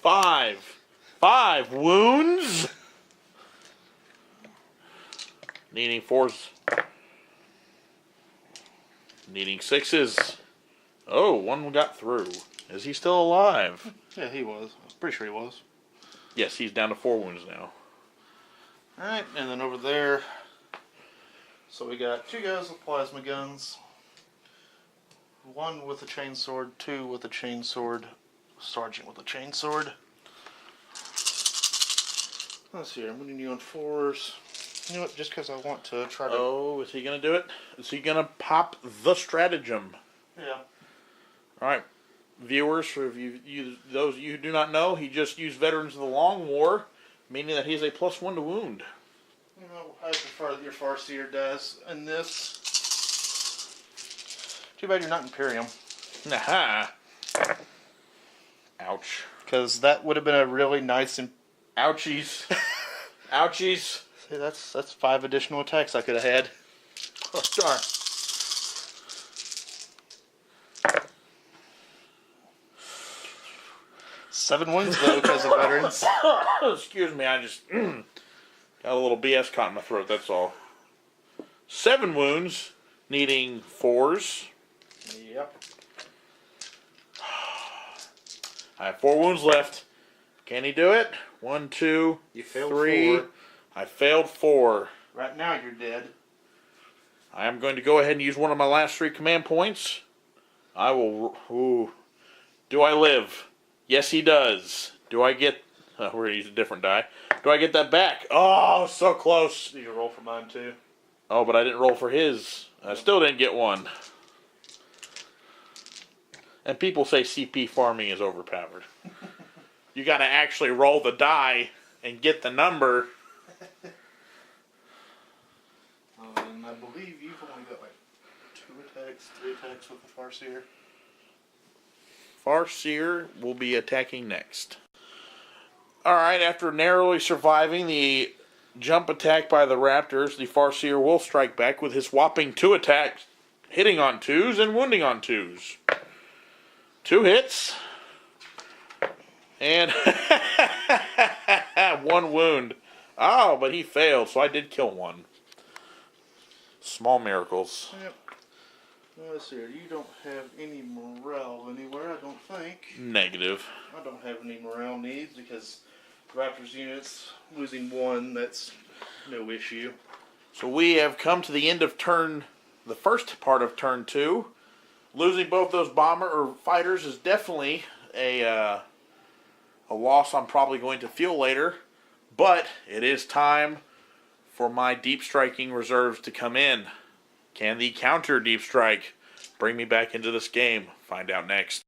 5. 5 wounds. Needing 4s. Needing 6s. Oh, 1 got through. Is he still alive? Yeah, he was. I was pretty sure he was. Yes, he's down to 4 wounds now. Alright, and then over there, so we got 2 guys with plasma guns, 1 with a chainsword, 2 with a chainsword, sergeant with a chainsword. Let's see, I'm putting you on 4s. You know what, just because I want to try to... Oh, is he going to do it? Is he going to pop the stratagem? Yeah. Alright, viewers, for those of you who do not know, he just used Veterans of the Long War, meaning that he has a +1 to wound. You know, I prefer that your Farseer does. And this... Too bad you're not Imperium. Aha! Ouch. Because that would have been a really nice... Ouchies. Ouchies. See, that's 5 additional attacks I could have had. Oh, darn. Seven wins though because of veterans. Excuse me, I just got a little BS caught in my throat, that's all. 7 wounds, needing 4s. Yep. I have 4 wounds left. Can he do it? 1, 2, You failed 3. 4. I failed 4. Right now you're dead. I am going to go ahead and use one of my last 3 command points. I will... Ooh. Do I live? Yes, he does. Do I get... we're going to use a different die. Do I get that back? Oh, so close. You can roll for mine too. Oh, but I didn't roll for his. I still didn't get one. And people say CP farming is overpowered. You got to actually roll the die and get the number. And I believe you've only got like 2 attacks, 3 attacks with the Farseer. Farseer will be attacking next. Alright, after narrowly surviving the jump attack by the Raptors, the Farseer will strike back with his whopping 2 attacks, hitting on 2s and wounding on 2s. 2 hits. And 1 wound. Oh, but he failed, so I did kill 1. Small miracles. Yep. Let's see, you don't have any morale anywhere, I don't think. Negative. I don't have any morale needs because Raptors units losing 1, that's no issue. So we have come to the end of the first part of turn 2. Losing both those bomber or fighters is definitely a loss I'm probably going to feel later. But it is time for my deep striking reserves to come in. Can the counter deep strike bring me back into this game. Find out next.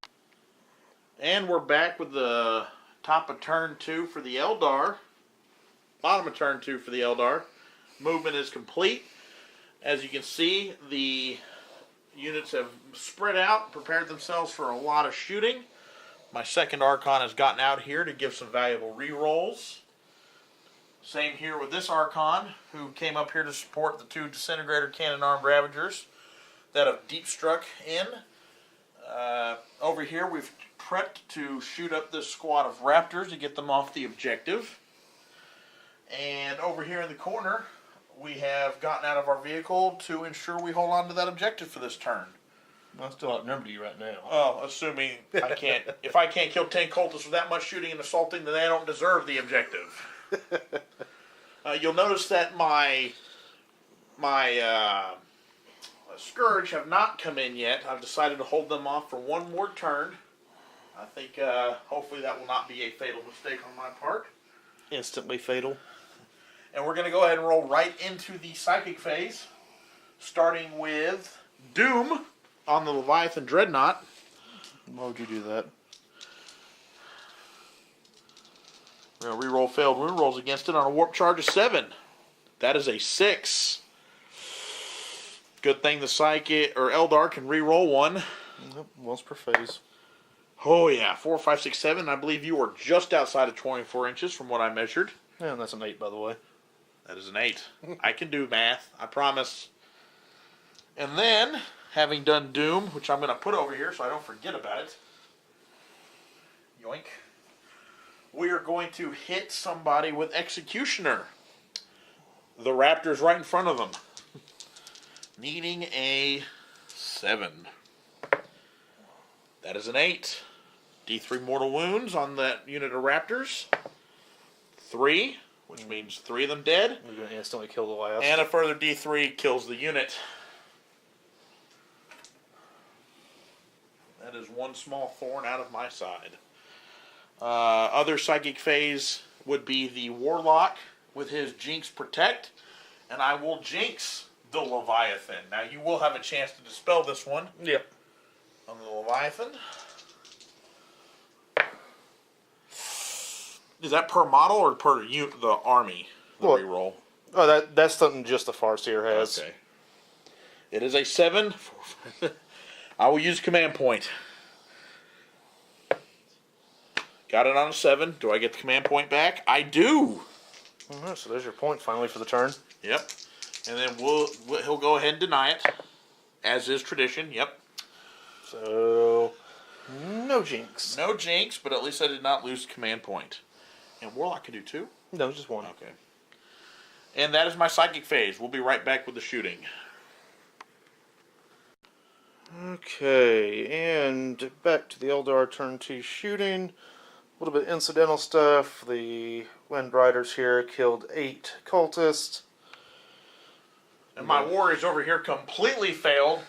And we're back with the top of turn 2 for the Eldar. Bottom of turn 2 for the Eldar. Movement is complete. As you can see, the units have spread out, prepared themselves for a lot of shooting. My second Archon has gotten out here to give some valuable rerolls. Same here with this Archon, who came up here to support the 2 Disintegrator Cannon Armed Ravagers that have deep struck in. Over here we've prepped to shoot up this squad of Raptors to get them off the objective. And over here in the corner, we have gotten out of our vehicle to ensure we hold on to that objective for this turn. I'm still outnumbered you right now. Oh, assuming I can't. If I can't kill 10 cultists with that much shooting and assaulting, then they don't deserve the objective. You'll notice that my Scourge have not come in yet. I've decided to hold them off for one more turn. I think hopefully that will not be a fatal mistake on my part. Instantly fatal. And we're going to go ahead and roll right into the Psychic phase, starting with Doom on the Leviathan Dreadnought. Why would you do that? We're going to reroll failed wound rolls against it on a warp charge of 7. That is a 6. Good thing the Psychic or Eldar can reroll 1. Yep, once per phase. Oh yeah, 4, 5, 6, 7. I believe you are just outside of 24 inches from what I measured. Yeah, and that's an 8, by the way. That is an 8. I can do math, I promise. And then, having done Doom, which I'm going to put over here so I don't forget about it. Yoink. We are going to hit somebody with Executioner. The Raptor's right in front of them. Needing a 7. That is an 8. D3 mortal wounds on that unit of Raptors. 3, which means 3 of them dead. We're going to instantly kill the last. And a further D3 kills the unit. That is one small thorn out of my side. Other Psychic phase would be the Warlock with his Jinx Protect. And I will Jinx the Leviathan. Now you will have a chance to dispel this one. Yep. On the Leviathan. Is that per model or per the army? The reroll. Oh, that's something just the Farseer has. Okay. It is a 7. I will use command point. Got it on a 7. Do I get the command point back? I do. Alright, so there's your point finally for the turn. Yep. And then he'll go ahead and deny it, as is tradition. Yep. So no Jinx. No Jinx, but at least I did not lose command point. And Warlock can do 2? No, just 1. Okay. And that is my Psychic phase. We'll be right back with the shooting. Okay, and back to the Eldar turn 2 shooting. A little bit incidental stuff. The Wind Riders here killed 8 cultists. And my warriors over here completely failed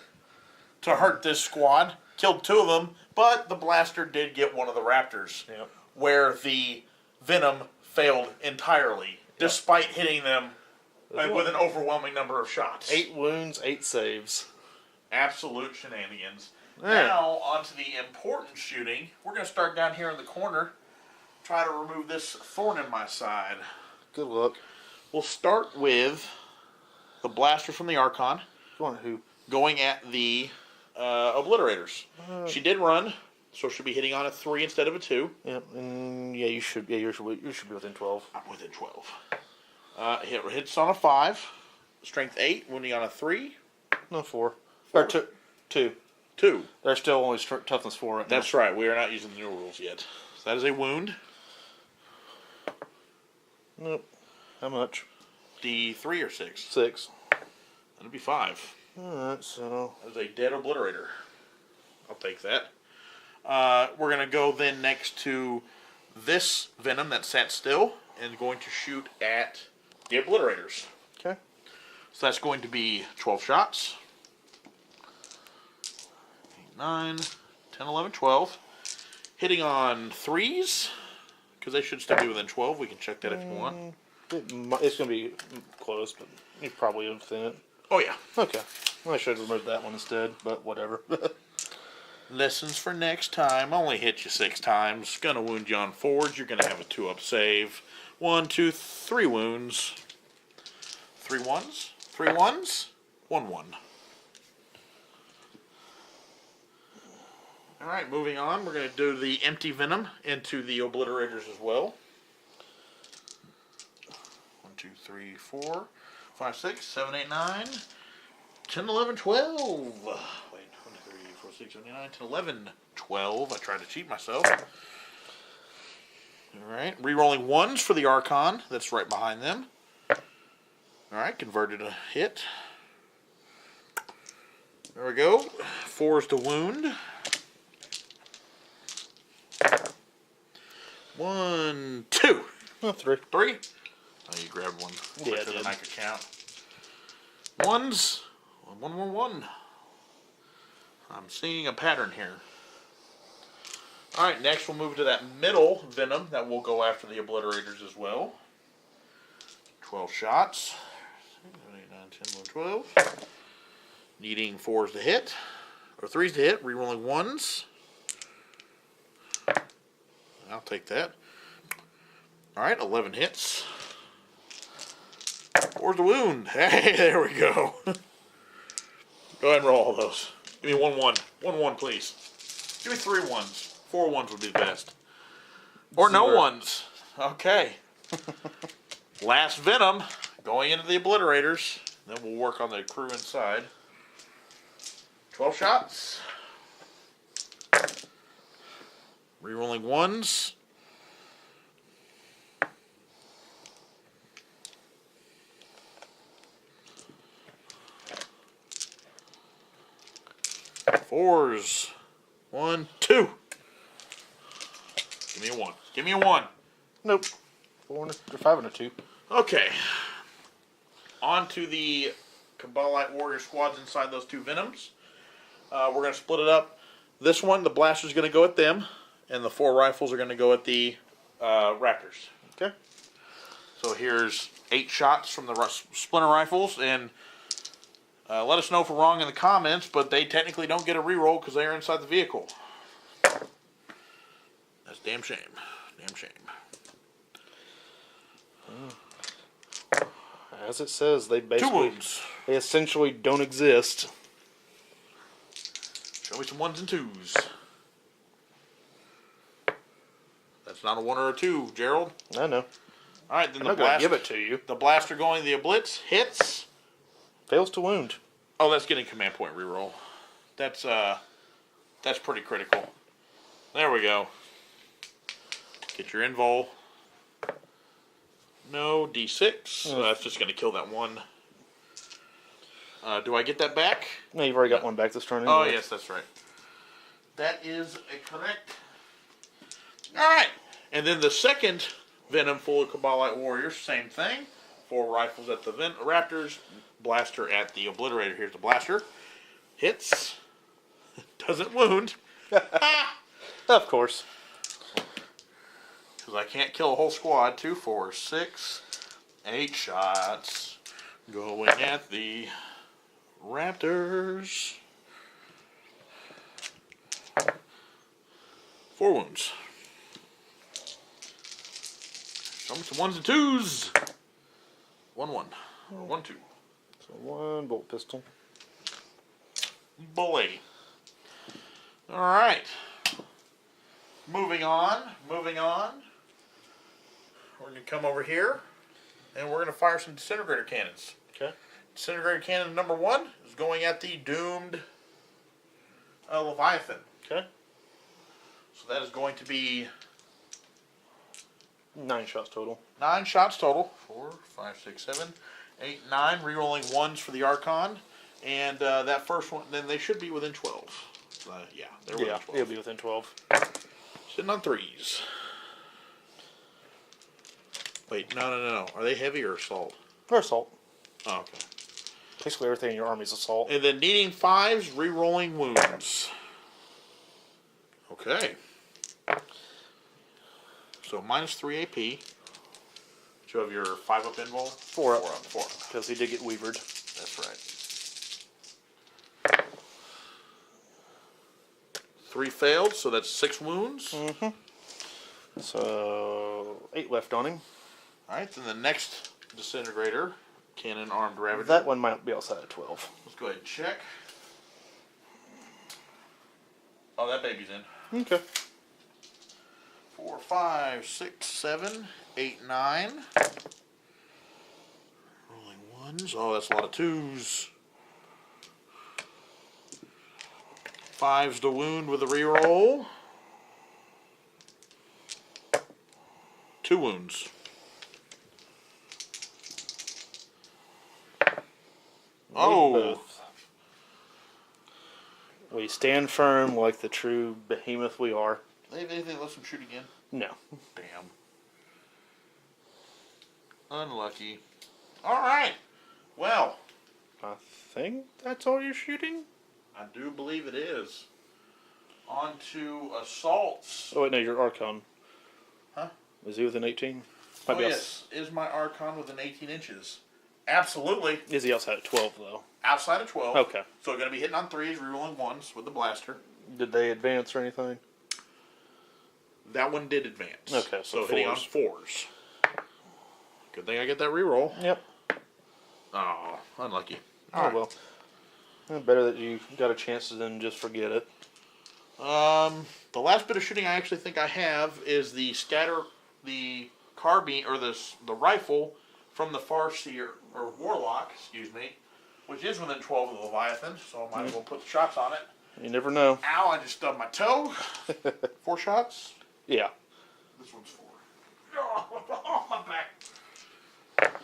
to hurt this squad. Killed 2 of them, but the blaster did get one of the Raptors. Yep. Where the Venom failed entirely, despite hitting them with an overwhelming number of shots. 8 wounds, 8 saves. Absolute shenanigans. Yeah. Now, onto the important shooting. We're going to start down here in the corner. Try to remove this thorn in my side. Good luck. We'll start with the blaster from the Archon. Go on, who? Going at the Obliterators. She did run, so she'll be hitting on a 3 instead of a 2. Yeah, and yeah, you should be within 12. I'm within 12. Hits on a 5. Strength 8, wounding on a 3. No, 4. Or 2. 2. They're still only toughness 4 right now. That's right. We are not using the new rules yet. So that is a wound. Nope. How much? D3 or 6? 6. That'll be 5. Alright, so... That is a dead Obliterator. I'll take that. We're going to go then next to this Venom that sat still and going to shoot at the Obliterators. Okay. So that's going to be 12 shots. 8, 9, 10, 11, 12. Hitting on 3s, because they should still be within 12. We can check that if you want. It's going to be close, but you're probably within it. Oh, yeah. Okay. I should have removed that one instead, but whatever. Lessons for next time. Only hit you 6 times. Gonna wound you on forwards. You're gonna have a 2-up save. 1, 2, 3 wounds. 3 ones. 3 ones. 1 1. Alright, moving on. We're gonna do the empty venom into the obliterators as well. 1, 2, 3, 4, 5, 6, 7, 8, 9, 10, 11, 12. Wait, 1, 2, 3, 4, 6, 7, 8, 9, 10, 11, 12. I tried to cheat myself. Alright, re-rolling 1s for the Archon. That's right behind them. Alright, converted a hit. There we go. 4s to wound. 1, 2. Oh, 3. 3. Oh, you grabbed one. Yeah, I so did. then I could count. 1s. 1, 1, 1. I'm seeing a pattern here. Alright, next we'll move to that middle venom that will go after the obliterators as well. 12 shots. 7, 8, 9, 10, 11, 12. Needing 4s to hit. Or 3s to hit. Rerolling 1s. I'll take that. Alright, 11 hits. 4's the wound. Hey, there we go. Go ahead and roll all those. Give me 1 1. 1 1, please. Give me 3 1s. 4 1s would be the best. Or 0 no 1s. Okay. Last venom going into the obliterators. Then we'll work on the crew inside. 12 shots. Rerolling 1s. Fours. 1, 2. Give me a 1. Give me a 1. Nope. 4 and a 5 and a 2. Okay. On to the Cabalite Warrior squads inside those 2 Venoms. We're going to split it up. This one, the blaster's going to go at them, and the 4 rifles are going to go at the Raptors. Okay. So here's 8 shots from the splinter rifles, and let us know if we're wrong in the comments, but they technically don't get a reroll because they are inside the vehicle. That's damn shame. Damn shame. As it says, they 2 basically, wounds. they essentially don't exist. Show me some 1s and 2s. That's not a 1 or a 2, Gerald. I know. All right, then I'm the not going to blaster. give it to you. The blaster going to the oblits hits. Fails to wound. Oh, that's getting command point reroll. That's pretty critical. There we go. Get your invul. No, D6. So that's just going to kill that 1. Do I get that back? No, you've already got one back this turn. Oh, anyway. yes, that's right. That is correct. All right. And then the second Venom full of Cabalite Warriors, same thing. 4 rifles at the Raptors, blaster at the Obliterator. Here's the blaster. Hits. Doesn't wound. Of course. Because I can't kill a whole squad. 2, 4, 6, 8 shots going at the Raptors. 4 wounds. Show me some 1s and 2s. 1 1. Or 1 2. So 1 bolt pistol. Bully. Alright. Moving on. Moving on. We're going to come over here. And we're going to fire some disintegrator cannons. Okay. Disintegrator cannon number 1 is going at the doomed Leviathan. Okay. So that is going to be 9 shots total. 9 shots total. 4, 5, 6, 7, 8, 9. Rerolling 1s for the Archon. And that first one, then they should be within 12. Yeah, they're within 12. He'll be within 12. Sitting on 3s. Wait, no. Are they heavy or assault? Or assault. Oh, okay. Basically everything in your army is assault. And then needing 5s, re-rolling wounds. Okay. So minus 3 AP. Do you have your 5-up invul? 4 up. 4 up. 4 up. Because he did get weavered. That's right. 3 failed, so that's 6 wounds. So 8 left on him. Alright, then the next disintegrator, cannon armed ravager. That one might be outside of 12. Let's go ahead and check. Oh, that baby's in. Okay. 4, 5, 6, 7, 8, 9. Rolling ones. Oh, that's a lot of 2s. 5's the wound with a reroll. 2 wounds. Oh. Both. We stand firm like the true behemoth we are. They let them shoot again? No. Damn. Unlucky. Alright. Well. I think that's all you're shooting? I do believe it is. On to assaults. Oh, wait, no, your Archon. Huh? Is he within 18? Oh, yes. Is my Archon within 18 inches? Absolutely. Is he outside of 12, though? Outside of 12. Okay. So going to be hitting on 3s, rerolling 1s with the blaster. Did they advance or anything? That one did advance. Okay, so hitting on 4s. Good thing I get that reroll. Yep. Oh, unlucky. All right. Well. Better that you got a chance than just forget it. The last bit of shooting I actually think I have is the carbine, or the rifle from the Farseer, or Warlock, excuse me, which is within 12 of the Leviathan, so I might as well put the shots on it. You never know. Ow, I just stubbed my toe. 4 shots? Yeah. This one's 4. Oh, my back.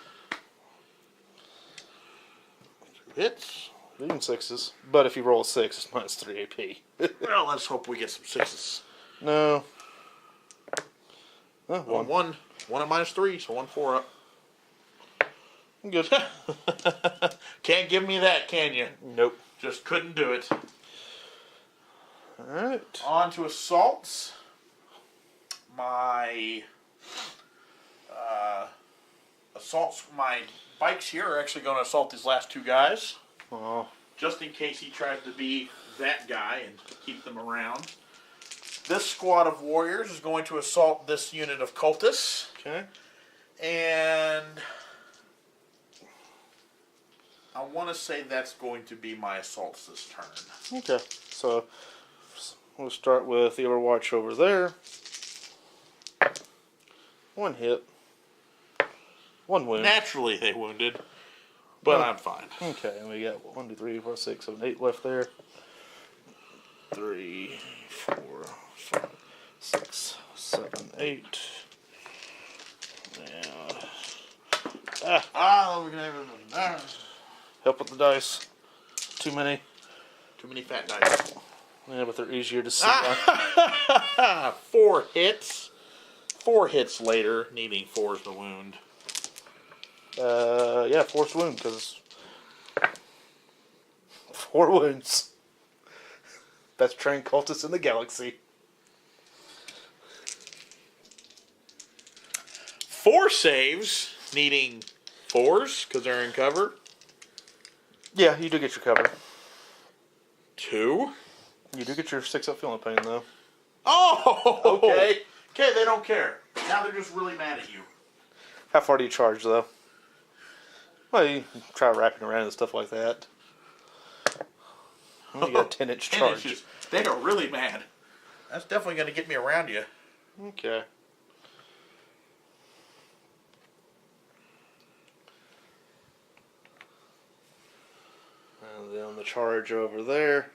2 hits. Even 6s. But if you roll a 6, it's minus 3 AP. Well, let's hope we get some 6s. No. Oh, One. 1 at minus 3, so 1 4 up. Good. Can't give me that, can you? Nope. Just couldn't do it. Alright. On to assaults. My my bikes here are actually going to assault these last 2 guys. Oh. Just in case he tries to be that guy and keep them around. This squad of warriors is going to assault this unit of cultists. Okay. And I want to say that's going to be my assaults this turn. Okay. So we'll start with the Overwatch over there. 1 hit. 1 wound. Naturally they wounded, but I'm fine. Okay, and we got 1, 2, 3, 4, 6, 7, 8 left there. 3, 4, 5, 6, 7, 8. Yeah. We're gonna have Help with the dice. Too many. too many fat dice. Yeah, but they're easier to see. 4 hits. 4 hits later, needing 4s to wound. Yeah, forced wound, because 4 wounds. Best trained cultist in the galaxy. 4 saves, needing 4s, because they're in cover. Yeah, you do get your cover. 2. You do get your 6 up feeling pain, though. Oh! Okay. Okay, they don't care. Now they're just really mad at you. How far do you charge, though? Well, you can try wrapping around and stuff like that. You got a 10-inch 10 charge. inches. They are really mad. That's definitely going to get me around you. Okay. And then the charge over there.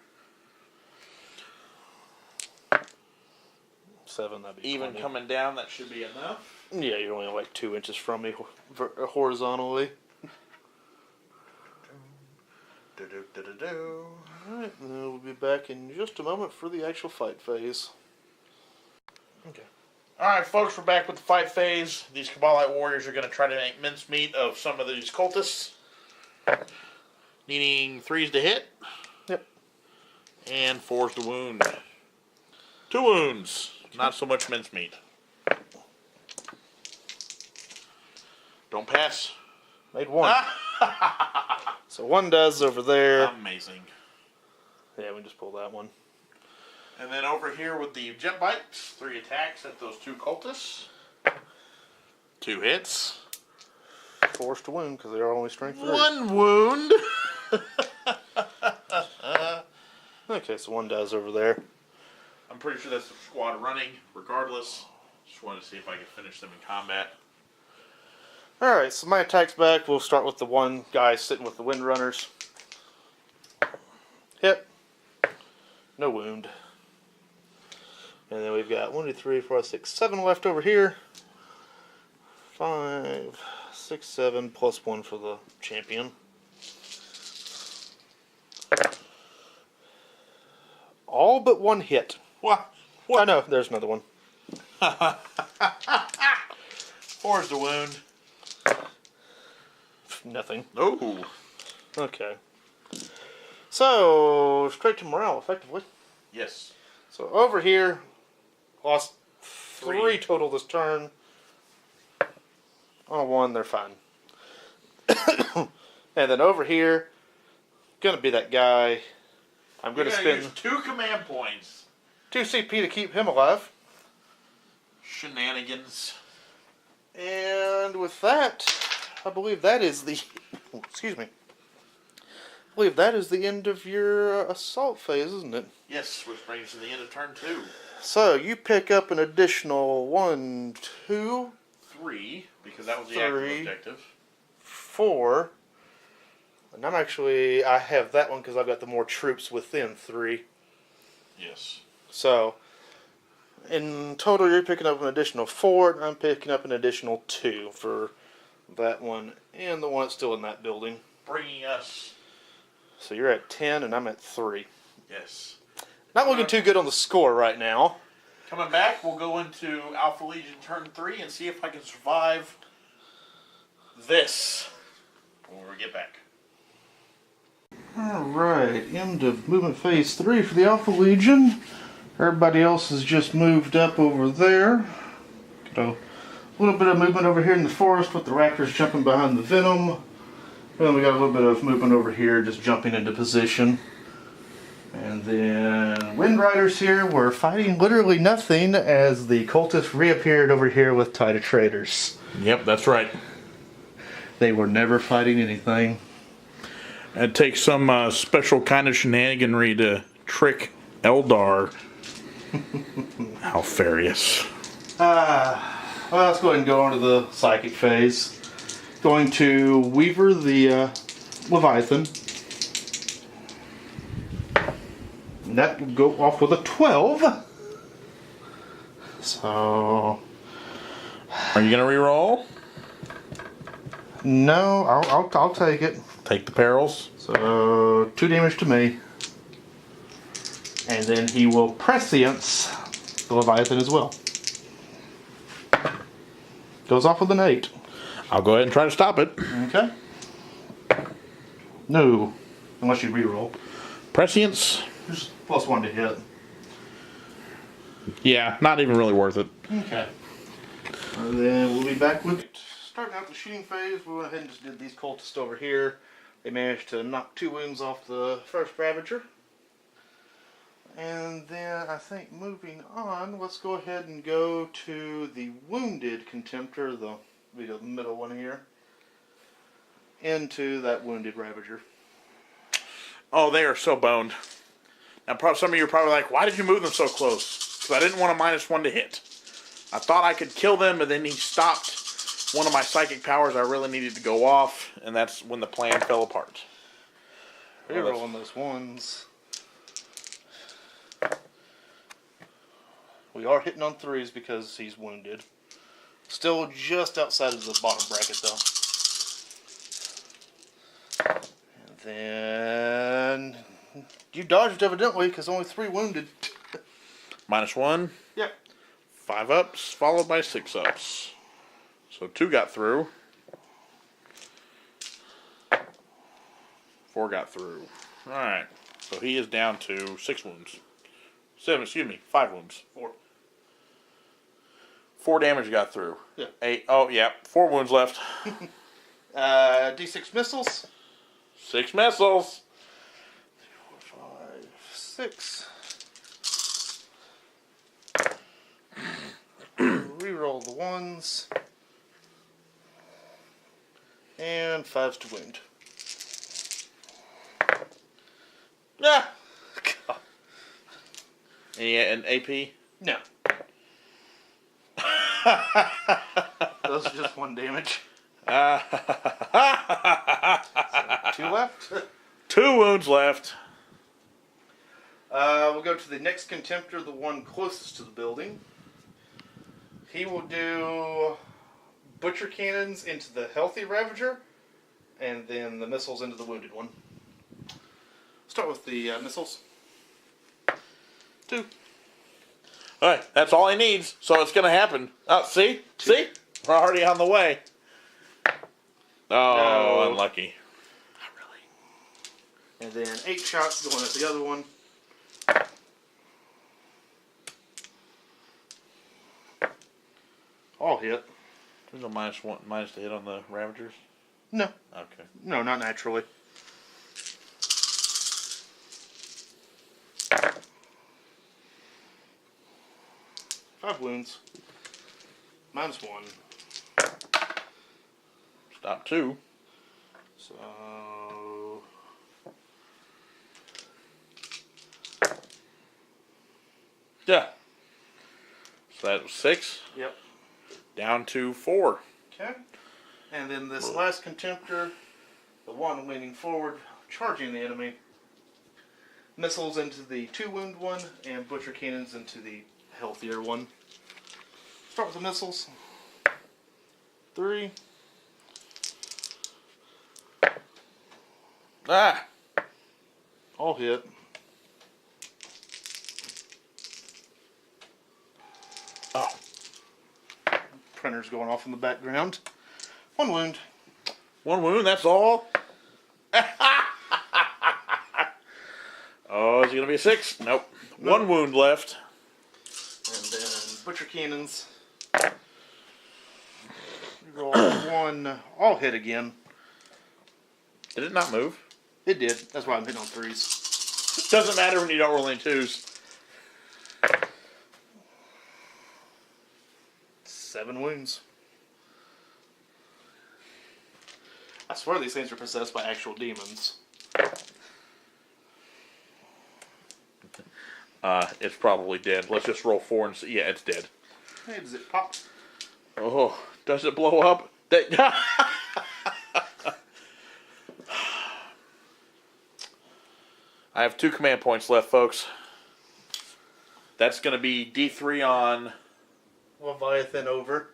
7, that'd be Even 20. coming down, that should be enough. Yeah, you're only like 2 inches from me horizontally. Alright, and then we'll be back in just a moment for the actual fight phase. Okay. Alright, folks, we're back with the fight phase. These Kabalite warriors are going to try to make mincemeat of some of these cultists. Needing 3s to hit. Yep. And 4s to wound. 2 wounds. Not so much mincemeat. Don't pass. Made 1. So 1 does over there. Amazing. Yeah, we just pull that one. And then over here with the jet bikes, 3 attacks at those 2 cultists. 2 hits. Forced to wound because they are only strength 3. 1 wound. Okay, so 1 dies over there. I'm pretty sure that's the squad running, regardless. Just wanted to see if I could finish them in combat. Alright, so my attack's back. We'll start with the one guy sitting with the Windrunners. Hit. No wound. And then we've got 1, 2, 3, 4, 5, 6, 7 left over here. 5, 6, 7, plus 1 for the champion. All but 1 hit. What? I know, there's another one. 4 is the wound. Nothing. Oh. Okay. So, straight to morale, effectively. Yes. So, over here, lost 3 total this turn. On 1, they're fine. And then over here, gonna be that guy. I'm gonna spend use 2 command points. 2 CP to keep him alive. Shenanigans. And with that, I believe that is the... Excuse me. I believe that is the end of your assault phase, isn't it? Yes, which brings us to the end of turn 2. So, you pick up an additional 1, 2... 3, because that was the active objective. 4. And I have that one because I've got the more troops within 3. Yes. So, in total, you're picking up an additional 4, and I'm picking up an additional 2 for that one and the one that's still in that building. Bringing us... So you're at 10, and I'm at 3. Yes. Not looking too good on the score right now. Coming back, we'll go into Alpha Legion turn 3 and see if I can survive this when we get back. Alright, end of movement phase 3 for the Alpha Legion. Everybody else has just moved up over there. Got a little bit of movement over here in the forest with the raptors jumping behind the venom. And we got a little bit of movement over here just jumping into position. And then Wind Riders here were fighting literally nothing as the cultists reappeared over here with Tide of Traitors. Yep, that's right. They were never fighting anything. It takes some special kind of shenaniganry to trick Eldar. How furious. Well, let's go ahead and go on to the psychic phase. Going to Weaver the Leviathan. And that will go off with a 12. So... Are you going to reroll? No, I'll take it. Take the perils. So, 2 damage to me. And then he will prescience the Leviathan as well. Goes off with an 8. I'll go ahead and try to stop it. Okay. No. Unless you reroll. Prescience. Just +1 to hit. Yeah, not even really worth it. Okay. And then we'll be back with it. Starting out the shooting phase, we went ahead and just did these cultists over here. They managed to knock 2 wounds off the first Ravager. And then I think moving on, let's go ahead and go to the Wounded Contemptor, the middle one here, into that Wounded Ravager. Oh, they are so boned. Now, some of you are probably like, why did you move them so close? Because I didn't want a -1 to hit. I thought I could kill them, but then he stopped one of my psychic powers I really needed to go off, and that's when the plan fell apart. Rerolling those ones. We are hitting on 3s because he's wounded. Still just outside of the bottom bracket, though. And then... You dodged, evidently, because only 3 wounded. -1. Yep. 5 ups, followed by 6 ups. So 2 got through. 4 got through. Alright. So he is down to 6 wounds. 5 wounds. 4 damage got through. Yeah. 8. Oh, yeah. 4 wounds left. D6 missiles. 6 missiles. 4, 5, 6. 1s. And 5s to wound. Ah! And AP? No. Those are just 1 damage. So, 2 left. 2 wounds left. We'll go to the next Contemptor, the one closest to the building. He will do Butcher Cannons into the Healthy Ravager, and then the missiles into the Wounded one. Start with the missiles. 2. Alright, that's all he needs, so it's gonna happen. Oh, see? 2. See? We're already on the way. Oh, No. unlucky. Not really. And then 8 shots going at the other one. All hit. There's a minus to hit on the Ravagers? No. Okay. No, not naturally. Five wounds. Minus 1. Stop 2. So... Yeah. So that was 6. Yep. Down to 4. Okay. And then this last Contemptor, the one leaning forward, charging the enemy. Missiles into the 2 wound one, and Butcher Cannons into the healthier one. Start with the missiles. 3. Ah! All hit. Oh. Printer's going off in the background. 1 wound. 1 wound, that's all? Oh, is it going to be a 6? Nope. Nope. 1 wound left. And then Butcher Cannons. Roll 1. All hit again. Did it not move? It did. That's why I'm hitting on 3s. Doesn't matter when you don't roll any 2s. 7 wounds. I swear these things are possessed by actual demons. It's probably dead. Let's just roll 4 and see. Yeah, it's dead. Hey, does it pop? Oh, does it blow up? I have 2 command points left, folks. That's going to be D3 on... Leviathan over.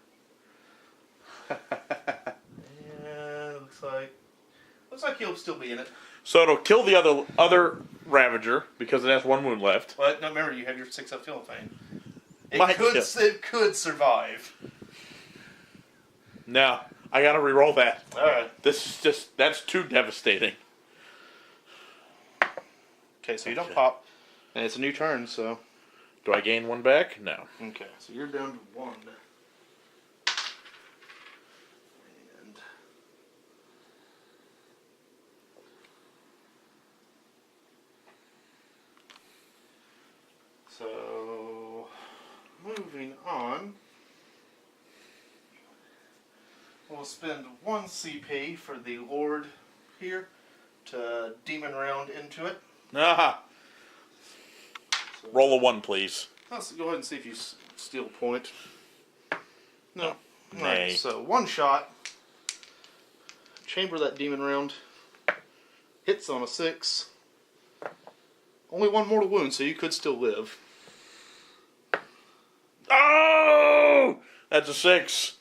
And looks like he'll still be in it. So it'll kill the other Ravager, because it has 1 wound left. But no, remember, you have your 6-up Philippine. Might kill. It could survive. No, I got to re-roll that. Alright. This is just... That's too devastating. Okay, so you don't pop. And it's a new turn, so... Do I gain 1 back? No. Okay, so you're down to 1. And... So... Moving on... We'll spend 1 CP for the Lord here to demon round into it. Ah. So, Roll a 1, please. let's go ahead and see if you steal a point. No. Nay. Alright, so 1 shot. Chamber that demon round. Hits on a 6. Only 1 mortal wound, so you could still live. Oh! That's a 6.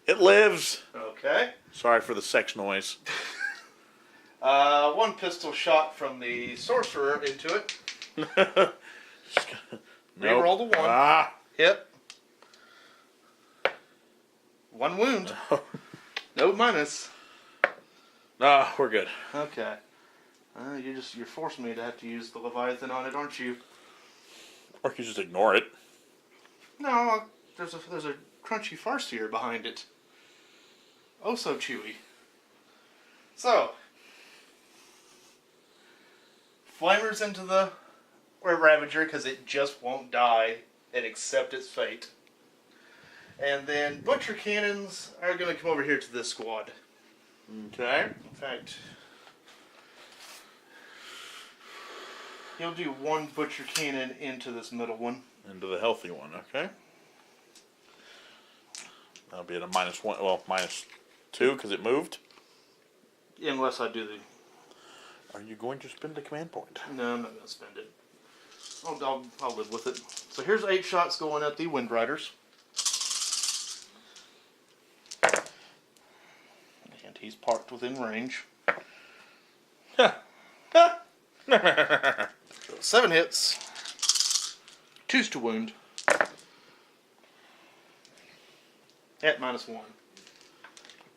It lives. Okay. Sorry for the sex noise. 1 pistol shot from the sorcerer into it. Nope. Reroll the 1. Ah. Hit. 1 wound. No minus. Ah, we're good. Okay. You're forcing me to have to use the Leviathan on it, aren't you? Or you can just ignore it. No, there's a crunchy farcier behind it. Oh, so chewy. So, Flamers into the Ravager because it just won't die and accept its fate. And then butcher cannons are going to come over here to this squad. Okay. In fact, you'll do one butcher cannon into this middle one. Into the healthy one, okay. That'll be at a -1, well, -2 because it moved. Unless I do the... Are you going to spend the command point? No, I'm not going to spend it. I'll live with it. So here's 8 shots going at the Wind Riders. And he's parked within range. 7 hits. 2's to wound. At -1.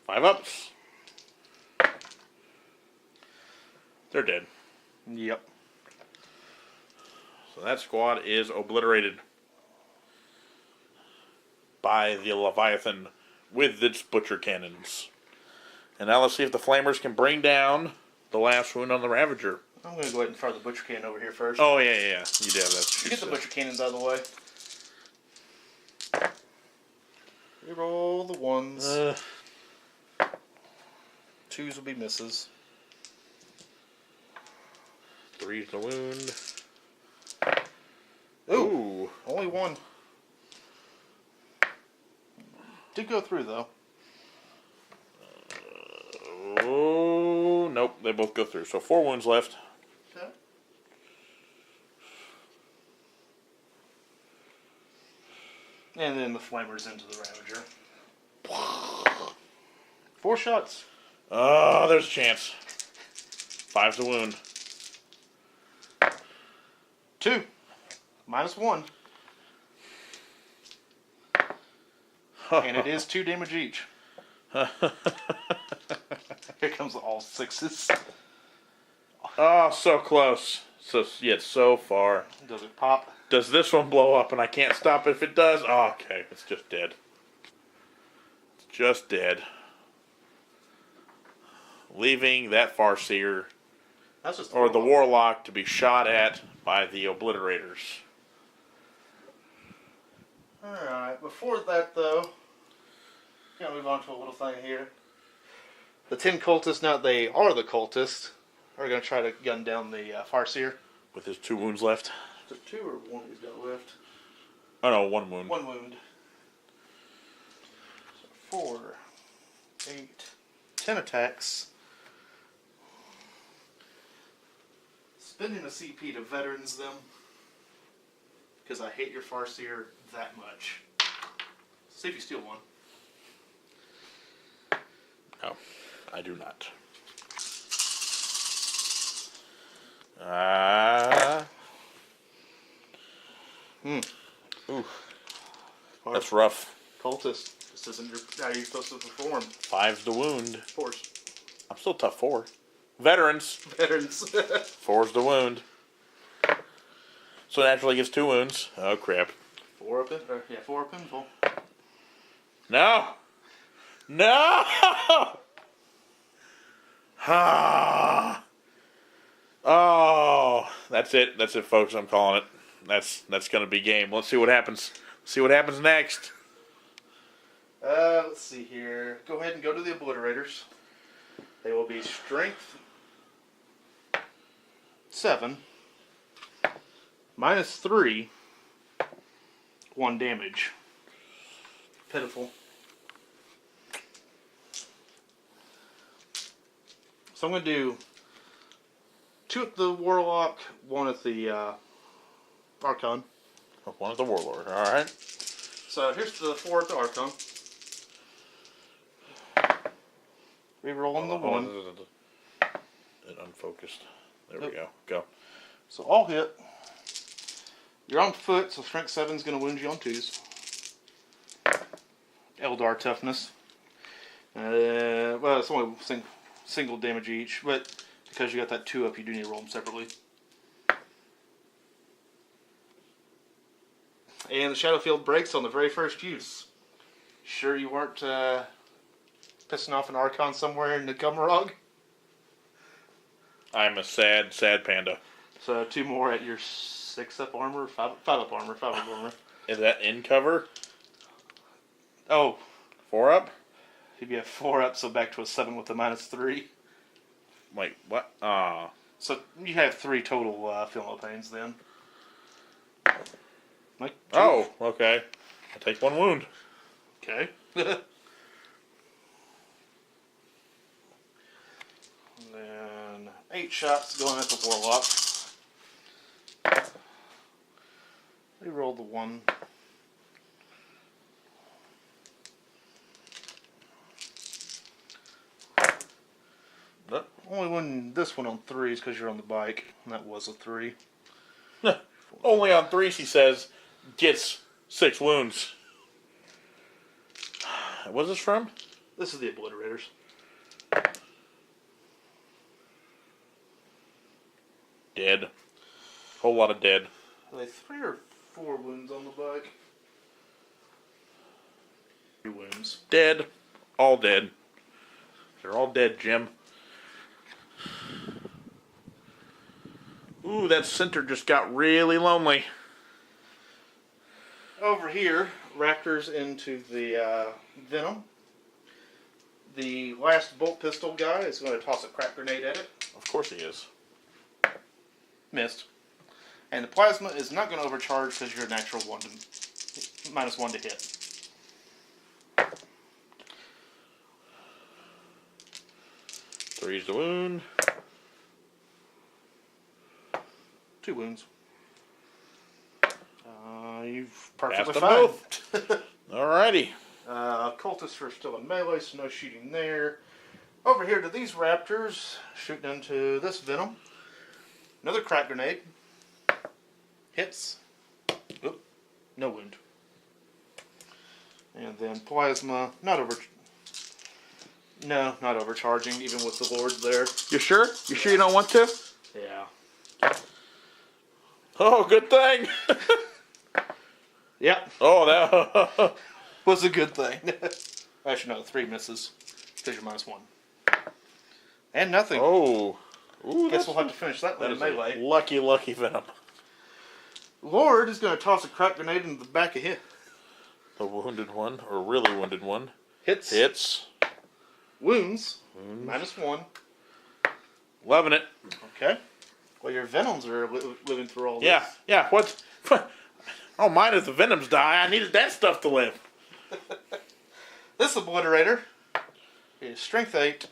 5 ups. They're dead. Yep. So that squad is obliterated by the Leviathan with its butcher cannons. And now let's see if the Flamers can bring down the last wound on the Ravager. I'm going to go ahead and fire the butcher cannon over here first. Oh, yeah. You did. That's Get the butcher cannons out of the way. Reroll the 1s. 2's will be misses. 3's the wound. Ooh, only 1. Did go through though. Oh, nope. They both go through. So 4 wounds left. Okay. And then the Flamers into the Ravager. 4 shots. Oh, there's a chance. 5's the wound. 2. -1. And it is 2 damage each. Here comes all 6s. Oh, so close. So yet so far. Does it pop? Does this one blow up and I can't stop it if it does? Oh, okay. It's just dead. It's just dead. Leaving that Farseer That's just or the Warlock to be shot at by the Obliterators. Alright, before that though, gonna move on to a little thing here. The 10 cultists, now they are the cultists, are gonna try to gun down the Farseer. With his 2 wounds left. Is it 2 or 1 he's got left? Oh no, 1 wound. 1 wound. So 4, 8, 10 attacks. Spending a CP to veterans them. Because I hate your Farseer that much. See if you steal one. No, I do not. Ooh. That's rough. Cultist. This isn't how you're supposed to perform. 5's the wound. Of course. I'm still tough 4. Veterans. Veterans. 4's the wound. So naturally gets 2 wounds. Oh crap. 4 up in, 4 up in full. No! No! Ah! Oh, that's it. That's it, folks. I'm calling it. That's gonna be game. Let's see what happens. See what happens next. Let's see here. Go ahead and go to the Obliterators. They will be strength 7, -3, 1 damage. Pitiful. So I'm going to do 2 at the Warlock, 1 at the Archon. 1 at the Warlord. All right. So here's the 4 at the Archon. Rerolling the 1. It unfocused. There we go. Go. So all hit. You're on foot, so strength 7 is going to wound you on 2s. Aeldari toughness. Well, it's only single damage each, but because you got that 2 up, you do need to roll them separately. And the Shadow Field breaks on the very first use. Sure you weren't pissing off an Archon somewhere in the Gummerog? I'm a sad, sad panda. So 2 more at your 6 up armor, 5 up armor, 5 up armor. Is that in cover? Oh, 4 up? he'd be at 4 up, so back to a 7 with a -3. Wait, what? So you have 3 total feel no pains then. Like two. Oh, okay. I'll take 1 wound. Okay. And then 8 shots going at the warlock. We rolled the 1. Nope. Only win this one on 3s because you're on the bike, and that was a 3. Only on 3, she says, gets 6 wounds. What's this from? This is the Obliterators. Dead. Whole lot of dead. Are they 3 or 4 wounds on the bike? 3 wounds. Dead. All dead. They're all dead, Jim. Ooh, that center just got really lonely. Over here, Raptors into the Venom. The last bolt pistol guy is going to toss a crack grenade at it. Of course he is. Missed. And the plasma is not going to overcharge because you're a natural -1 to hit. Three's the wound. 2 wounds. You've perfectly Passed them fine. both. Alrighty. Cultists are still in melee, so no shooting there. Over here to these Raptors, shooting into this Venom. Another crack grenade. Hits. Oop, no wound. And then plasma, not overcharging, even with the Lords there. You sure? You sure you don't want to? Yeah. Oh, good thing. Yep. Oh, that Was a good thing. Actually, no, 3 misses. Because you're -1. And nothing. Oh. Ooh, Guess we'll have to finish that one in melee. Lucky, lucky Venom. Lord is going to toss a crack grenade into the back of him. The wounded one, or really wounded one. Hits. Hits. Wounds. -1. Loving it. Okay. Well, your Venoms are living through all this. Yeah, yeah. What? Oh, mine if the Venoms die. I needed that stuff to live. This Obliterator is Strength 8,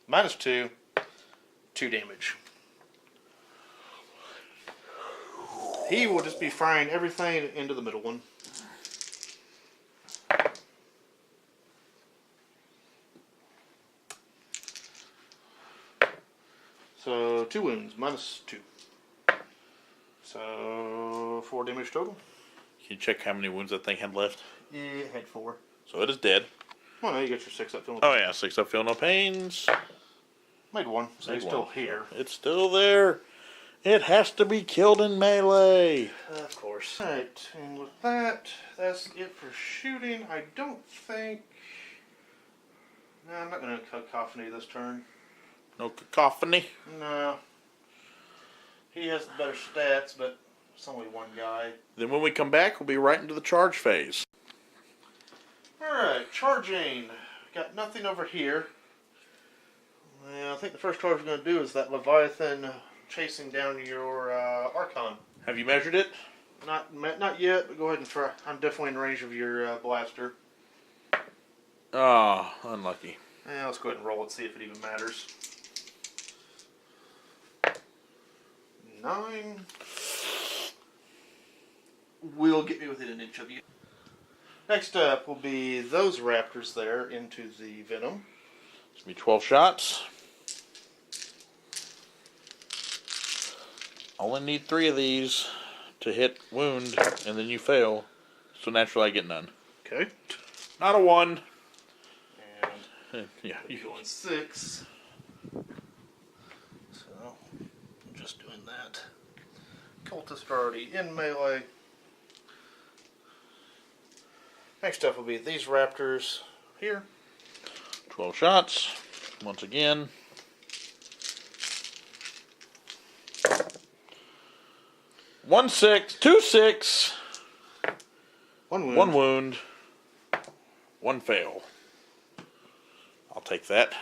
-2, 2 damage. He will just be firing everything into the middle one. So 2 wounds, -2. So 4 damage total. Can you check how many wounds that thing had left? Yeah, it had 4. So it is dead. Well, no, you got your 6 up. Oh yeah, 6 up, feel no pains. Made 1, so he's still here. It's still there. It has to be killed in melee. Of course. Alright, and with that, that's it for shooting. I don't think... No, I'm not going to cacophony this turn. No cacophony. No. He has the better stats, but it's only 1 guy. Then when we come back, we'll be right into the charge phase. Alright, charging. Got nothing over here. Well, I think the first charge we're going to do is that Leviathan chasing down your Archon. Have you measured it? Not yet, but go ahead and try. I'm definitely in range of your blaster. Oh, unlucky. Let's go ahead and roll it, see if it even matters. 9 will get me within an inch of you. Next up will be those Raptors there into the Venom. It's going to be 12 shots. Only need 3 of these to hit wound, and then you fail. So naturally I get none. Okay. Not a 1. And Yeah. you're going 6. So, I'm just doing that. Cultists are already in melee. Next up will be these Raptors here. 12 shots. Once again. One 6, 2 6. 1 wound. 1 wound. One fail. I'll take that.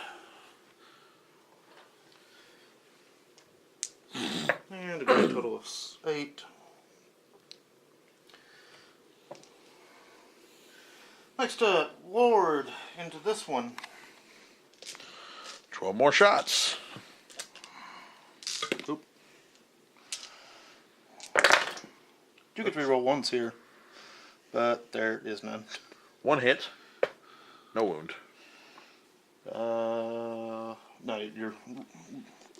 And a grand total of 8. Next up, Lord into this one. 12 more shots. Oop. You get to reroll ones here, but there is none. One hit. No wound. No, your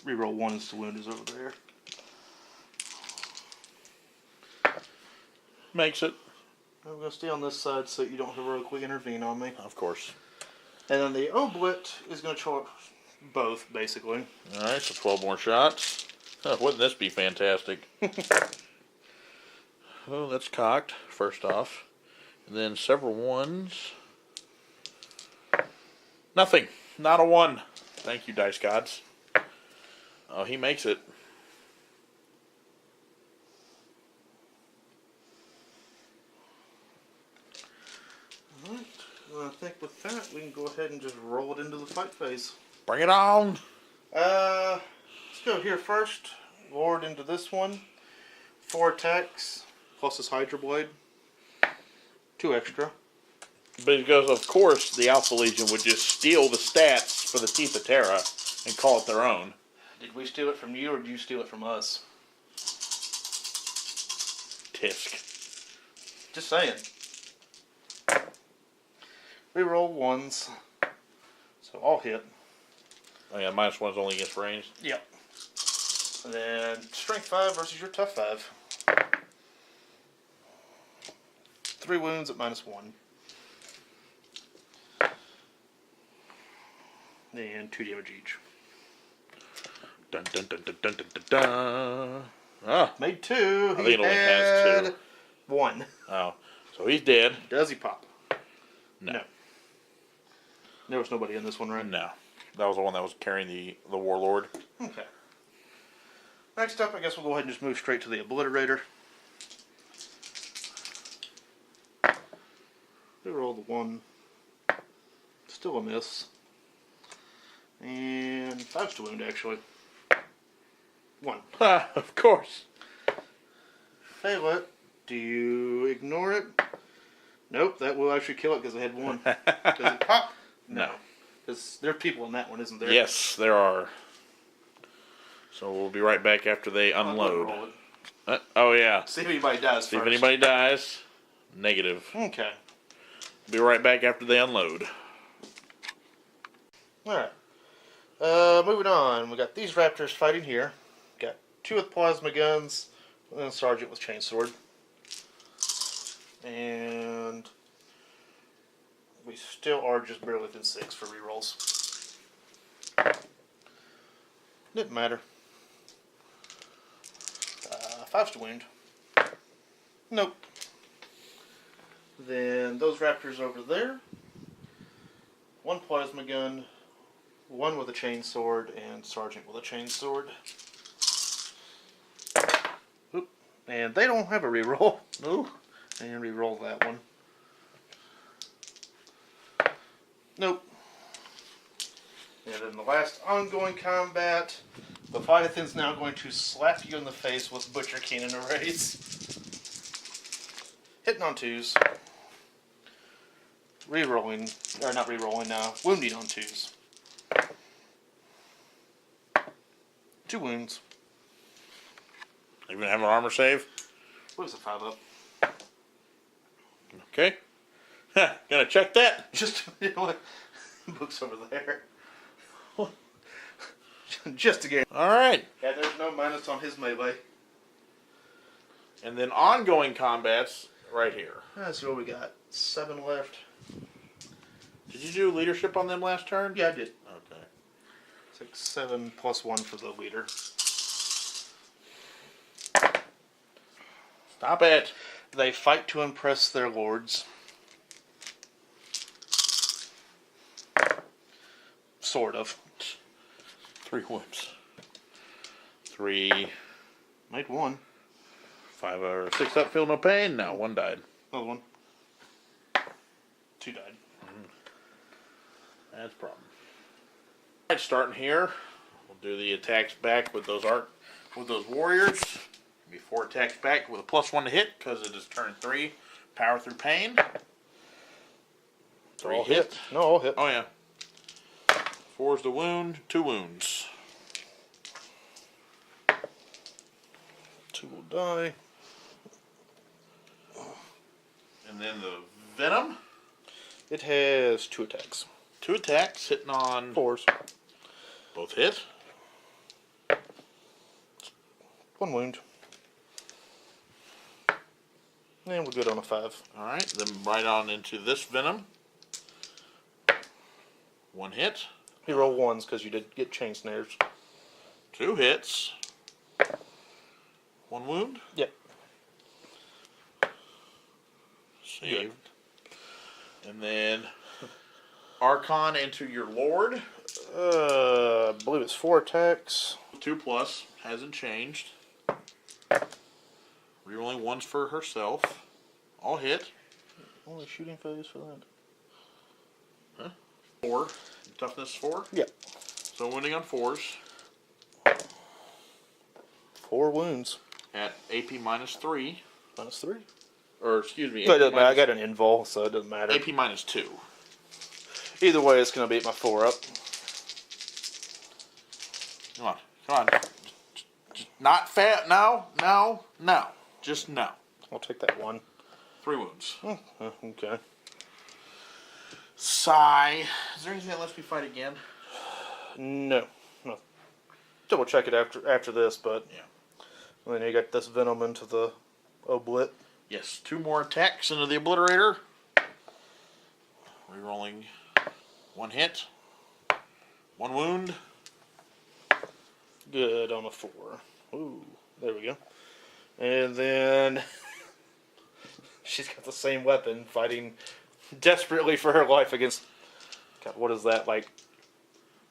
reroll ones to wound is over there. Makes it. I'm going to stay on this side so you don't heroically intervene on me. Of course. And then the oblit is going to charge both, basically. Alright, so 12 more shots. Oh, wouldn't this be fantastic? Oh, that's cocked, first off. And then several ones. Nothing. Not a one. Thank you, dice gods. Oh, he makes it. Alright, well, I think with that we can go ahead and just roll it into the fight phase. Bring it on. Let's go here first. Lord into this one. 4 attacks, plus his Hydra Blade. 2 extra. Because, of course, the Alpha Legion would just steal the stats for the Teeth of Terra and call it their own. Did we steal it from you or did you steal it from us? Tisk. Just saying. Reroll ones. So all hit. Oh yeah, -1's only against range. Yep. And then strength 5 versus your tough 5. 3 wounds at -1. And 2 damage each. Dun dun dun dun dun dun dun dun. Ah, Made 2. I think it only has 2. 1. Oh, so he's dead. Does he pop? No. There was nobody in this one, right? No. That was the one that was carrying the Warlord. Okay. Next up, I guess we'll go ahead and just move straight to the Obliterator. Reroll the 1. Still a miss. And 5's to wound, actually. 1. Ah, of course. Fail it. Do you ignore it? Nope, that will actually kill it because I had 1. Does it pop? No. Because there are people in that one, isn't there? Yes, there are. So we'll be right back after they Roll unload. it. Oh yeah. See if anybody dies See if first. anybody dies. Negative. Okay. Be right back after they unload. Alright. Moving on. We got these raptors fighting here. Got 2 with plasma guns, and then a sergeant with chainsword. And we still are just barely within 6 for rerolls. Didn't matter. 5's to wound. Nope. Then those raptors over there. 1 plasma gun, 1 with a chainsword, and sergeant with a chainsword. Oop. And they don't have a reroll. Ooh. And reroll that one. Nope. And then the last ongoing combat, Leviathan's now going to slap you in the face with Butcher Cannon arrays. Hitting on 2s. Rerolling, or not rerolling, wounding on 2s. 2 wounds. Are you gonna have an armor save? What is a 5 up? Okay. Gonna check that. Just, you know what? Book's over there. Just again. Alright. Yeah, there's no minus on his melee. And then ongoing combats right here. So what we got? 7 left. Did you do leadership on them last turn? Yeah, I did. Okay. It's like 7 plus 1 for the leader. Stop it. They fight to impress their lords. Sort of. 3 wounds. 3. Made 1. 5 or 6 up, feel no pain. No, 1 died. Another one. 2 died. Mm-hmm. That's a problem. Alright, starting here, we'll do the attacks back with those warriors. Be 4 attacks back with a +1 to hit because it is turn 3. Power through pain. 3 all hit. No, all hit. Oh yeah. 4 is the wound. 2 wounds. 2 will die. And then the venom. It has 2 attacks. 2 attacks hitting on 4s. both hit. 1 wound. And we're good on a 5. Alright, then right on into this venom. 1 hit. You roll 1s because you did get chain snares. 2 hits. 1 wound. Yep. Saved. And then Archon into your Lord. I believe it's 4 attacks. 2+, hasn't changed. Rerolling 1s for herself. All hit. Only shooting phase for that. Huh? 4. Toughness 4. Yep. So wounding on 4s. 4 wounds. At AP -3. -3. Or excuse me. No, it doesn't matter. I got an invul, so it doesn't matter. AP -2. Either way, it's going to be at my 4 up. Come on. Come on. Just not fat. No. No. No. Just no. I'll take that 1. 3 wounds. Okay. Sigh. Is there anything that lets me fight again? No. Double check it after this, but Yeah. and then you got this venom into the oblit. Yes. 2 more attacks into the obliterator. Rerolling 1 hit. 1 wound. Good on a 4. Ooh, there we go. And then she's got the same weapon, fighting desperately for her life against. God, what is that, like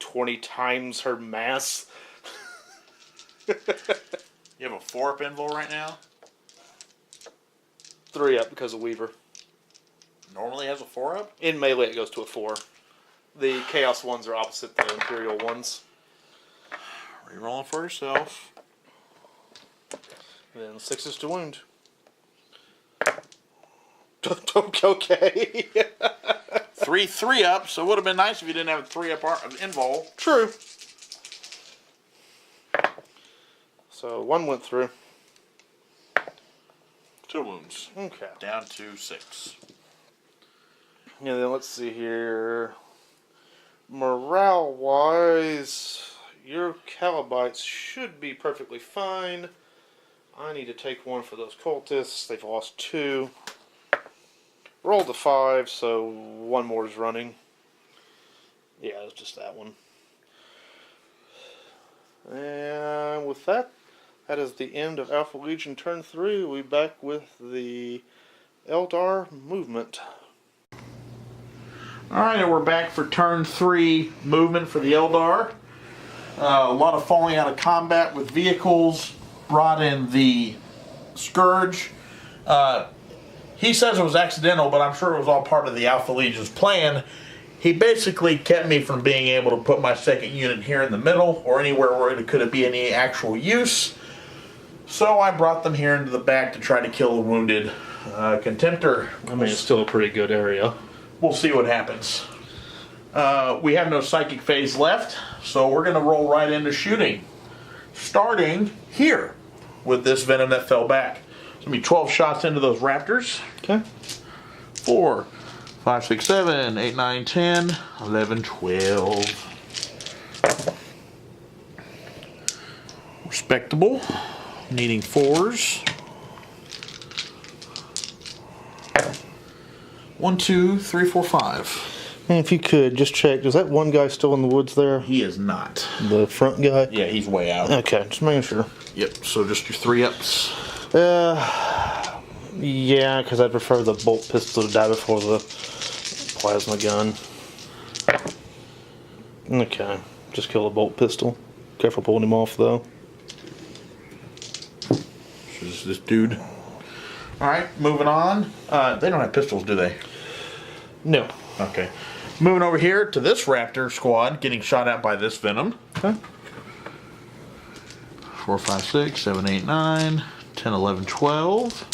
20 times her mass? You have a 4 up invul right now. 3 up because of Weaver. Normally has a 4 up. In melee, it goes to a 4. The Chaos ones are opposite the Imperial ones. Rerolling for yourself. And then 6 to wound. Okay. 3 up, so it would have been nice if you didn't have a 3 up invul. True. So 1 went through. 2 wounds. Okay. Down to 6. And then let's see here. Morale-wise, your Calabites should be perfectly fine. I need to take 1 for those cultists. They've lost 2. Rolled a 5, so 1 more is running. Yeah, it's just that one. And with that, that is the end of Alpha Legion turn 3. We'll be back with the Aeldari movement. Alright, and we're back for turn 3 movement for the Aeldari. A lot of falling out of combat with vehicles. Brought in the Scourge. He says it was accidental, but I'm sure it was all part of the Alpha Legion's plan. He basically kept me from being able to put my second unit here in the middle or anywhere where it could be any actual use. So I brought them here into the back to try to kill a wounded Contemptor. I mean, it's still a pretty good area. We'll see what happens. We have no psychic phase left, so we're going to roll right into shooting. Starting here with this venom that fell back. It's going to be 12 shots into those raptors. Okay. 4, 5, 6, 7, 8, 9, 10, 11, 12. Respectable. Needing 4s. 1, 2, 3, 4, 5. And if you could, just check, is that one guy still in the woods there? He is not. The front guy? Yeah, he's way out. Okay, just making sure. Yep, so just your 3 ups. Yeah, because I prefer the bolt pistol to die before the plasma gun. Okay, just kill the bolt pistol. Careful pulling him off, though. This dude. Alright, moving on. They don't have pistols, do they? No. Okay. Moving over here to this Raptor squad, getting shot at by this Venom. Okay. 4, 5, 6, 7, 8, 9, 10, 11, 12.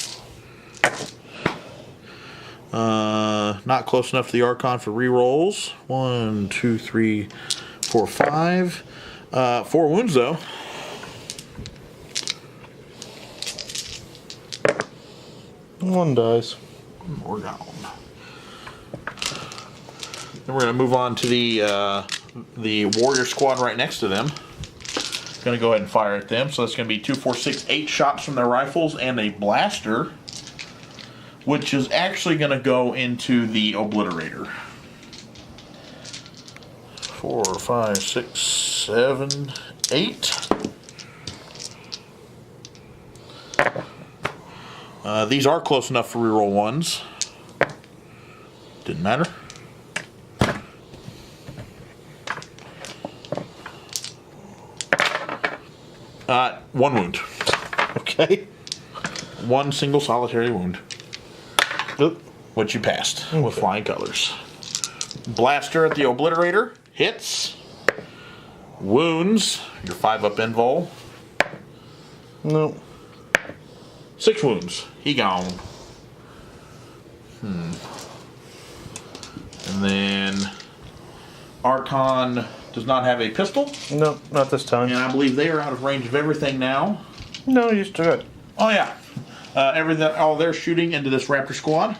Not close enough to the Archon for rerolls. 1, 2, 3, 4, 5. 4 wounds though. One dies. We're gone. Then we're going to move on to the warrior squad right next to them. Going to go ahead and fire at them. So that's going to be 2, 4, 6, 8 shots from their rifles and a blaster, which is actually going to go into the obliterator. 4, 5, 6, 7, 8. These are close enough for reroll ones. Didn't matter. One wound. Okay. One single solitary wound. Oop. Which you passed with flying colors. Blaster at the obliterator. Hits. Wounds. Your 5-up invul. Nope. 6 wounds. He gone. And then Archon does not have a pistol. Nope, not this time. And I believe they are out of range of everything now. No, you still good. Oh yeah. All their shooting into this Raptor squad.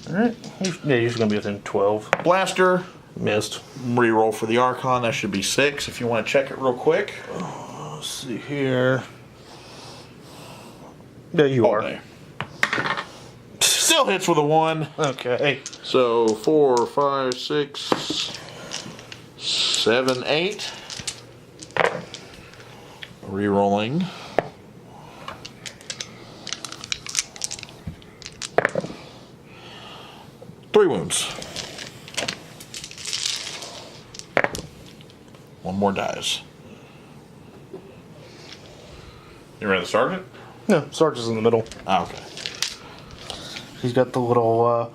Alright. Yeah, you're just gonna be within 12. Blaster. Missed. Reroll for the Archon. That should be 6 if you want to check it real quick. Let's see here. There you are. Okay. Still hits with a 1. Okay. So 4, 5, 6, 7, 8. Rerolling. Three wounds. One more dies. You ready to start it? No, Sarge is in the middle. Ah, okay. He's got the little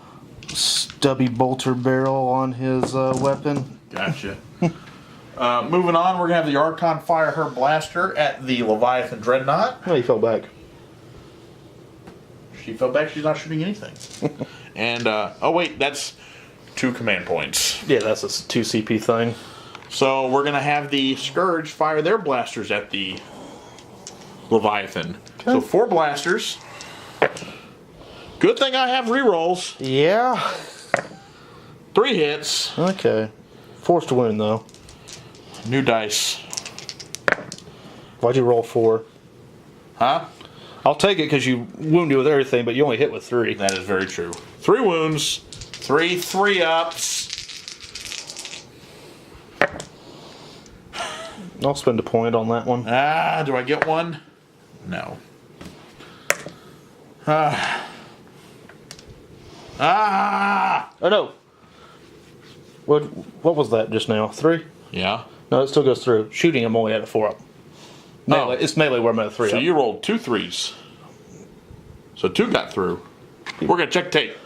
stubby bolter barrel on his weapon. Gotcha. Moving on, we're going to have the Archon fire her blaster at the Leviathan Dreadnought. Oh, he fell back. She fell back. She's not shooting anything. And, oh wait, that's 2 command points. Yeah, that's a 2 CP thing. So we're going to have the Scourge fire their blasters at the Leviathan. Okay. So 4 blasters. Good thing I have rerolls. Yeah. 3 hits. Okay. Forced to win, though. New dice. Why'd you roll 4? Huh? I'll take it because you wounded with everything, but you only hit with 3. That is very true. 3 wounds. 3 3-ups. I'll spend a point on that one. Ah, do I get one? No. Ah. Oh, no. What was that just now? 3? Yeah. No, it still goes through. Shooting, I'm only at a 4-up. Melee, It's melee where I'm at a 3-up. So you rolled 2 3s. So 2 got through. We're going to check tape.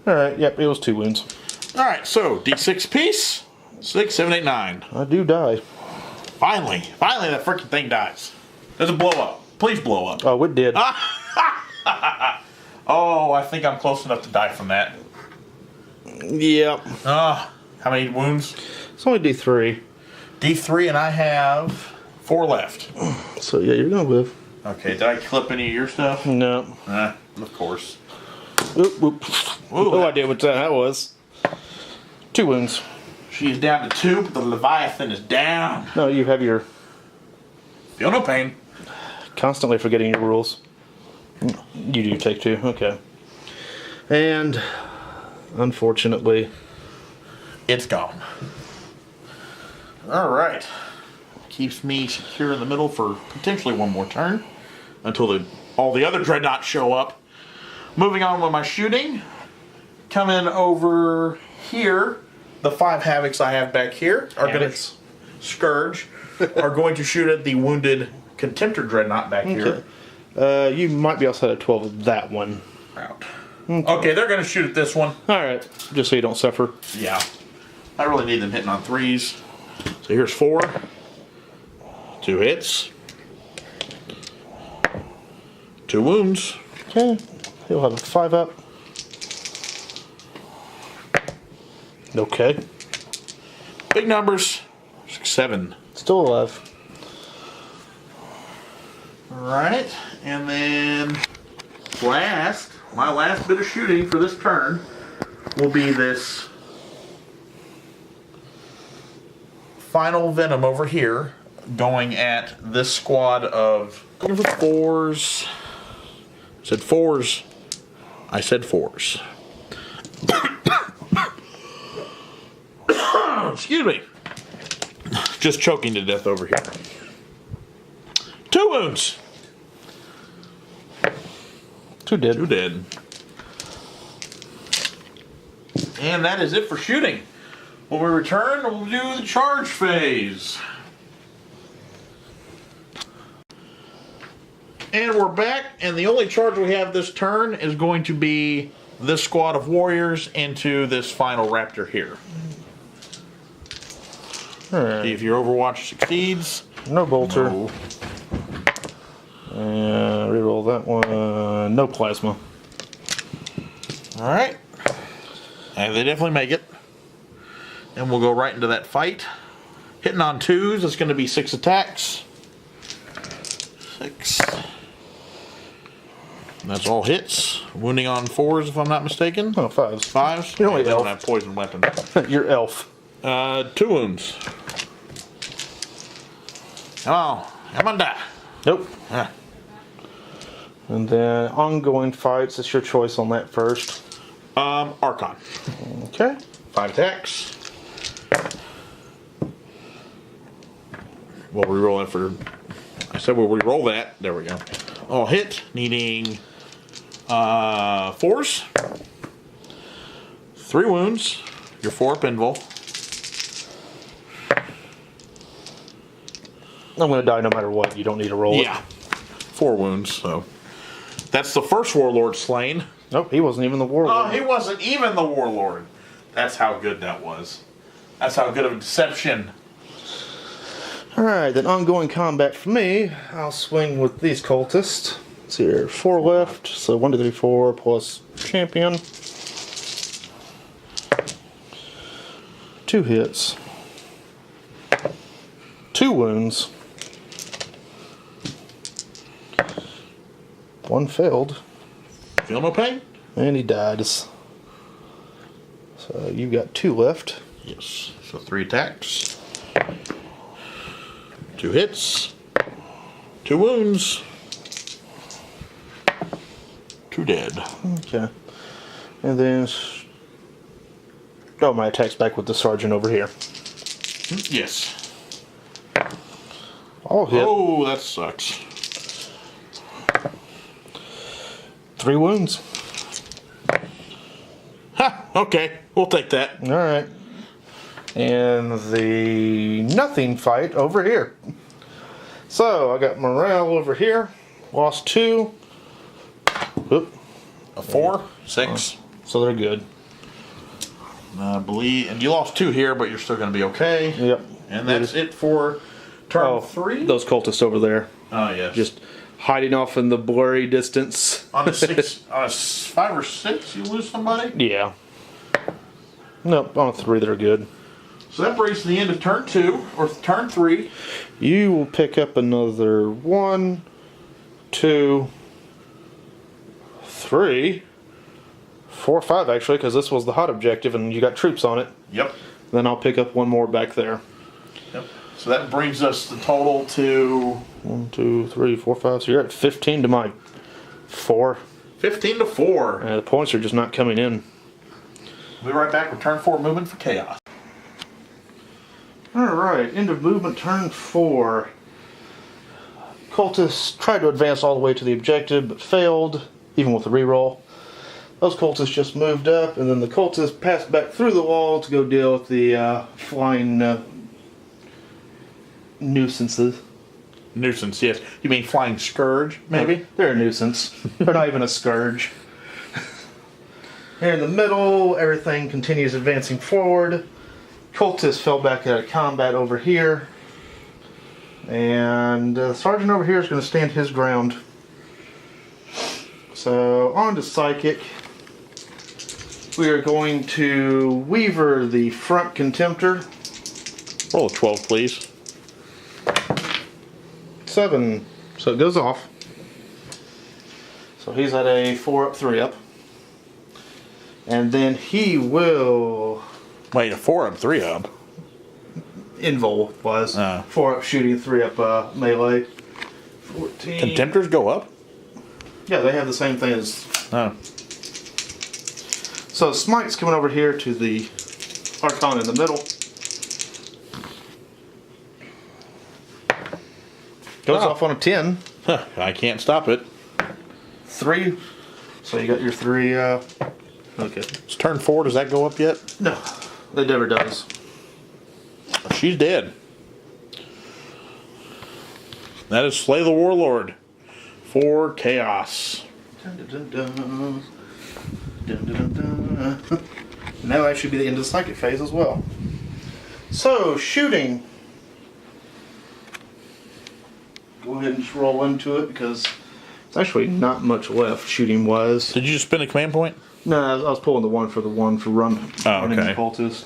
Alright, yep, it was 2 wounds. Alright, so D6 piece. 6, 7, 8, 9. I do die. Finally that freaking thing dies. Does it blow up? Please blow up. Oh, it did. Oh, I think I'm close enough to die from that. Yep. How many wounds? It's only D3. D3, and I have 4 left. So, yeah, you're going to live. Okay, did I clip any of your stuff? No. Of course. Oop, oop. Ooh, No idea what that was. 2 wounds. She's down to 2, but the Leviathan is down. No, you have your... Feel no pain. Constantly forgetting your rules. You do take 2, okay. And, unfortunately... It's gone. Alright. Keeps me secure in the middle for potentially one more turn. Until all the other dreadnoughts show up. Moving on with my shooting. Coming over here. The 5 Havocs I have back here are going to... Scourge. Are going to shoot at the wounded Contemptor Dreadnought back here. You might be outside of 12 of that one. Out. Okay, they're going to shoot at this one. Alright, just so you don't suffer. Yeah. I really need them hitting on 3s. So here's 4. 2 hits. 2 wounds. Okay, he'll have a 5 up. Okay. Big numbers. 6, 7. Still alive. Alright, and then my last bit of shooting for this turn will be this final venom over here going at this squad of 4s. Said 4s. I said 4s. Excuse me. Just choking to death over here. 2 wounds. 2 dead. 2 dead. And that is it for shooting. When we return, we'll do the charge phase. And we're back, and the only charge we have this turn is going to be this squad of warriors into this final raptor here. See if your Overwatch succeeds. No bolter. No. Reroll that one. No plasma. Alright. And they definitely make it. And we'll go right into that fight. Hitting on 2s, it's going to be 6 attacks. 6. And that's all hits. Wounding on 4s, if I'm not mistaken. Oh, 5s. 5s? You're only They don't elf. have poison weapons. You're elf. 2 wounds. Oh, I'm gonna die. Nope. Ah. And then ongoing fights. It's your choice on that first. Archon. Okay. 5 attacks. We'll reroll that for. I said we'll reroll that. There we go. All hit, needing 4s. 3 wounds. Your 4 pinball. I'm going to die no matter what. You don't need to roll Yeah. 4 wounds, so. That's the first warlord slain. it. Nope, he wasn't even the warlord. Oh, he wasn't even the warlord. That's how good that was. That's how good of a deception. Alright, then ongoing combat for me. I'll swing with these cultists. Let's see here. 4 left. So 1, 2, 3, 4 plus champion. 2 hits. 2 wounds. 1 failed. Feel no pain? And he dies. So you've got 2 left. Yes. So 3 attacks. 2 hits. 2 wounds. 2 dead. Okay. And then... Oh, my attack's back with the sergeant over here. Yes. All hit. Oh, that sucks. 3 wounds. Ha! Okay, we'll take that. Alright. And the nothing fight over here. So, I got morale over here. Lost 2. Oop. A 4, 6. So they're good. I believe, and you lost 2 here, but you're still going to be okay. Yep. And that's it for turn 3. Those cultists over there. Oh yes. Just hiding off in the blurry distance. on a 5 or 6, you lose somebody. Yeah. Nope, on a 3 they're good. So that brings to the end of turn 2 or turn 3. You will pick up another 1, 2, 3, 4, 5 actually, because this was the hot objective and you got troops on it. Yep. Then I'll pick up 1 more back there. Yep. So that brings us the total to 1, 2, 3, 4, 5. So you're at 15 to my 4. 15 to 4. The points are just not coming in. We'll be right back with turn 4 movement for chaos. Alright, end of movement, turn 4. Cultists tried to advance all the way to the objective, but failed, even with the reroll. Those cultists just moved up, and then the cultists passed back through the wall to go deal with the flying nuisances. Nuisance, yes. You mean flying scourge, maybe? They're a nuisance. They're not even a scourge. Here in the middle, everything continues advancing forward. Cultist fell back out of combat over here. And the sergeant over here is going to stand his ground. So, on to Psychic. We are going to Weaver the front Contemptor. Roll a 12, please. 7. So it goes off. So he's at a 4 up, 3 up. And then he will... Wait, a 4 up, 3 up? Invol was. 4 up shooting, 3 up melee. 14. Contemptors go up? Yeah, they have the same thing as... Oh. So Smite's coming over here to the Archon in the middle. Goes off on a 10. Huh, I can't stop it. 3. So you got your 3... Okay. It's turn 4. Does that go up yet? No, it never does. She's dead. That is Slay the Warlord for Chaos. Dun, dun, dun, dun. Dun, dun, dun, dun. And that'll actually be the end of the Psychic phase as well. So, shooting. Go ahead and just roll into it because there's actually not much left shooting wise. Did you just spin a command point? No, I was pulling the one for running okay. the cultist.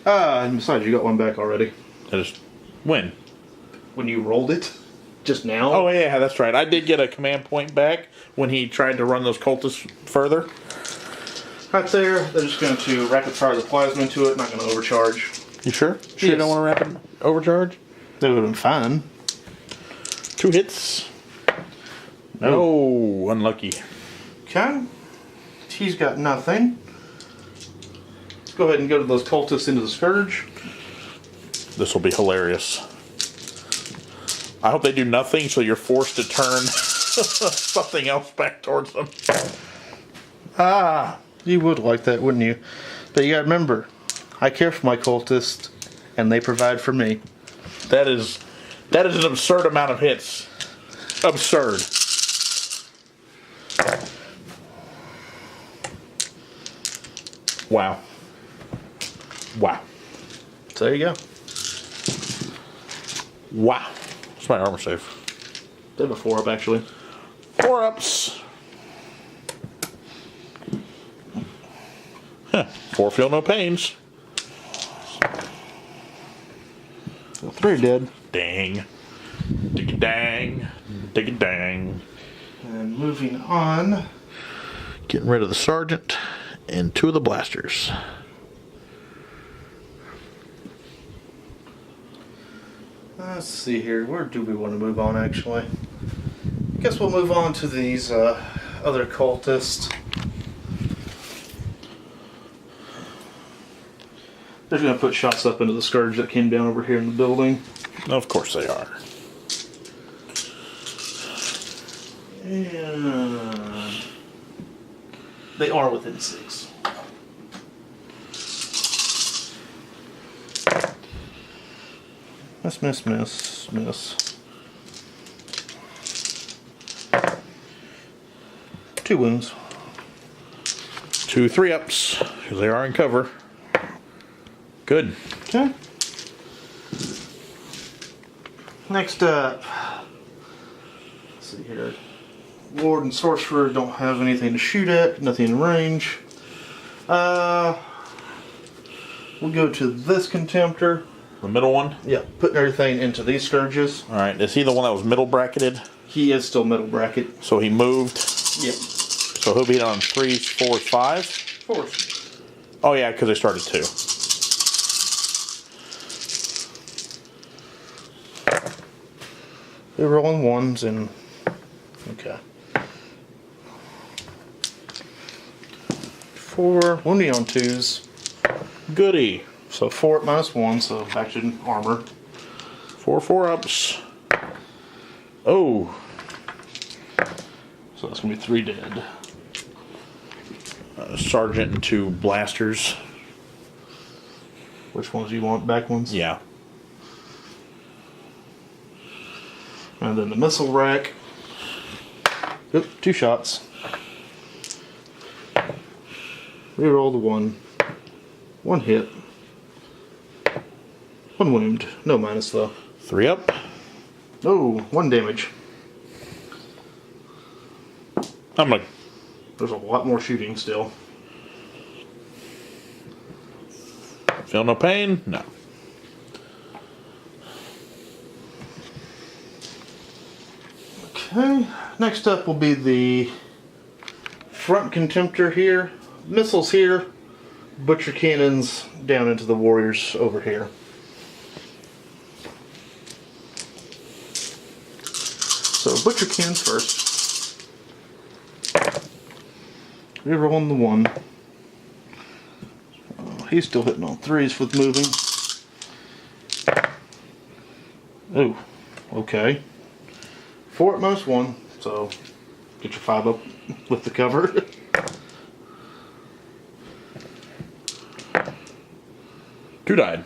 And besides, you got one back already. I just when? When you rolled it? Just now? Oh yeah, that's right. I did get a command point back when he tried to run those cultists further. Right there, they're just going to rapid fire the plasma into it, not going to overcharge. You sure? Sure you don't want to rapid overcharge? That would have been fine. 2 hits. No, unlucky. Okay. He's got nothing. Let's go ahead and go to those cultists into the Scourge. This will be hilarious. I hope they do nothing so you're forced to turn something else back towards them. You would like that, wouldn't you? But you gotta remember, I care for my cultists, and they provide for me. That is an absurd amount of hits. Absurd. Wow. Wow. So there you go. Wow. What's my armor save? They have a 4 up actually. 4 ups. Huh. 4 feel no pains. 3 dead. Dang. Diggy dang. Diggy dang. And moving on. Getting rid of the sergeant and 2 of the blasters. Let's see here. Where do we want to move on actually? I guess we'll move on to these other cultists. They're going to put shots up into the Scourge that came down over here in the building. Of course they are. And they are within 6. Miss. 2 wounds. 2 3-ups, because they are in cover. Good. Okay. Next up, let's see here. Lord and Sorcerer don't have anything to shoot at, nothing in range. We'll go to this Contemptor. The middle one? Yeah, putting everything into these Scourges. Alright, is he the one that was middle bracketed? He is still middle bracket. So he moved. Yep. So he'll be on 3s, 4s, 5s? 4s. Oh yeah, because they started 2. They're rolling 1s and... Okay. 4, wounding on 2s. Goody. So 4 minus 1, so back to armor. 4 4-ups. Oh. So that's going to be 3 dead. Sergeant and 2 blasters. Which ones do you want? Back ones? Yeah. And then the missile rack. Oop, 2 shots. Reroll the 1. 1 hit. 1 wound. No minus though. 3 up. Oh, 1 damage. I'm like, There's a lot more shooting still. feel no pain? No. Okay, next up will be the front contemptor here. Missiles here. Butcher cannons down into the warriors over here. So butcher cannons first. Rerolling the 1. He's still hitting on 3s with moving. Oh, okay. 4 at most 1, so get your 5 up with the cover. 2 died.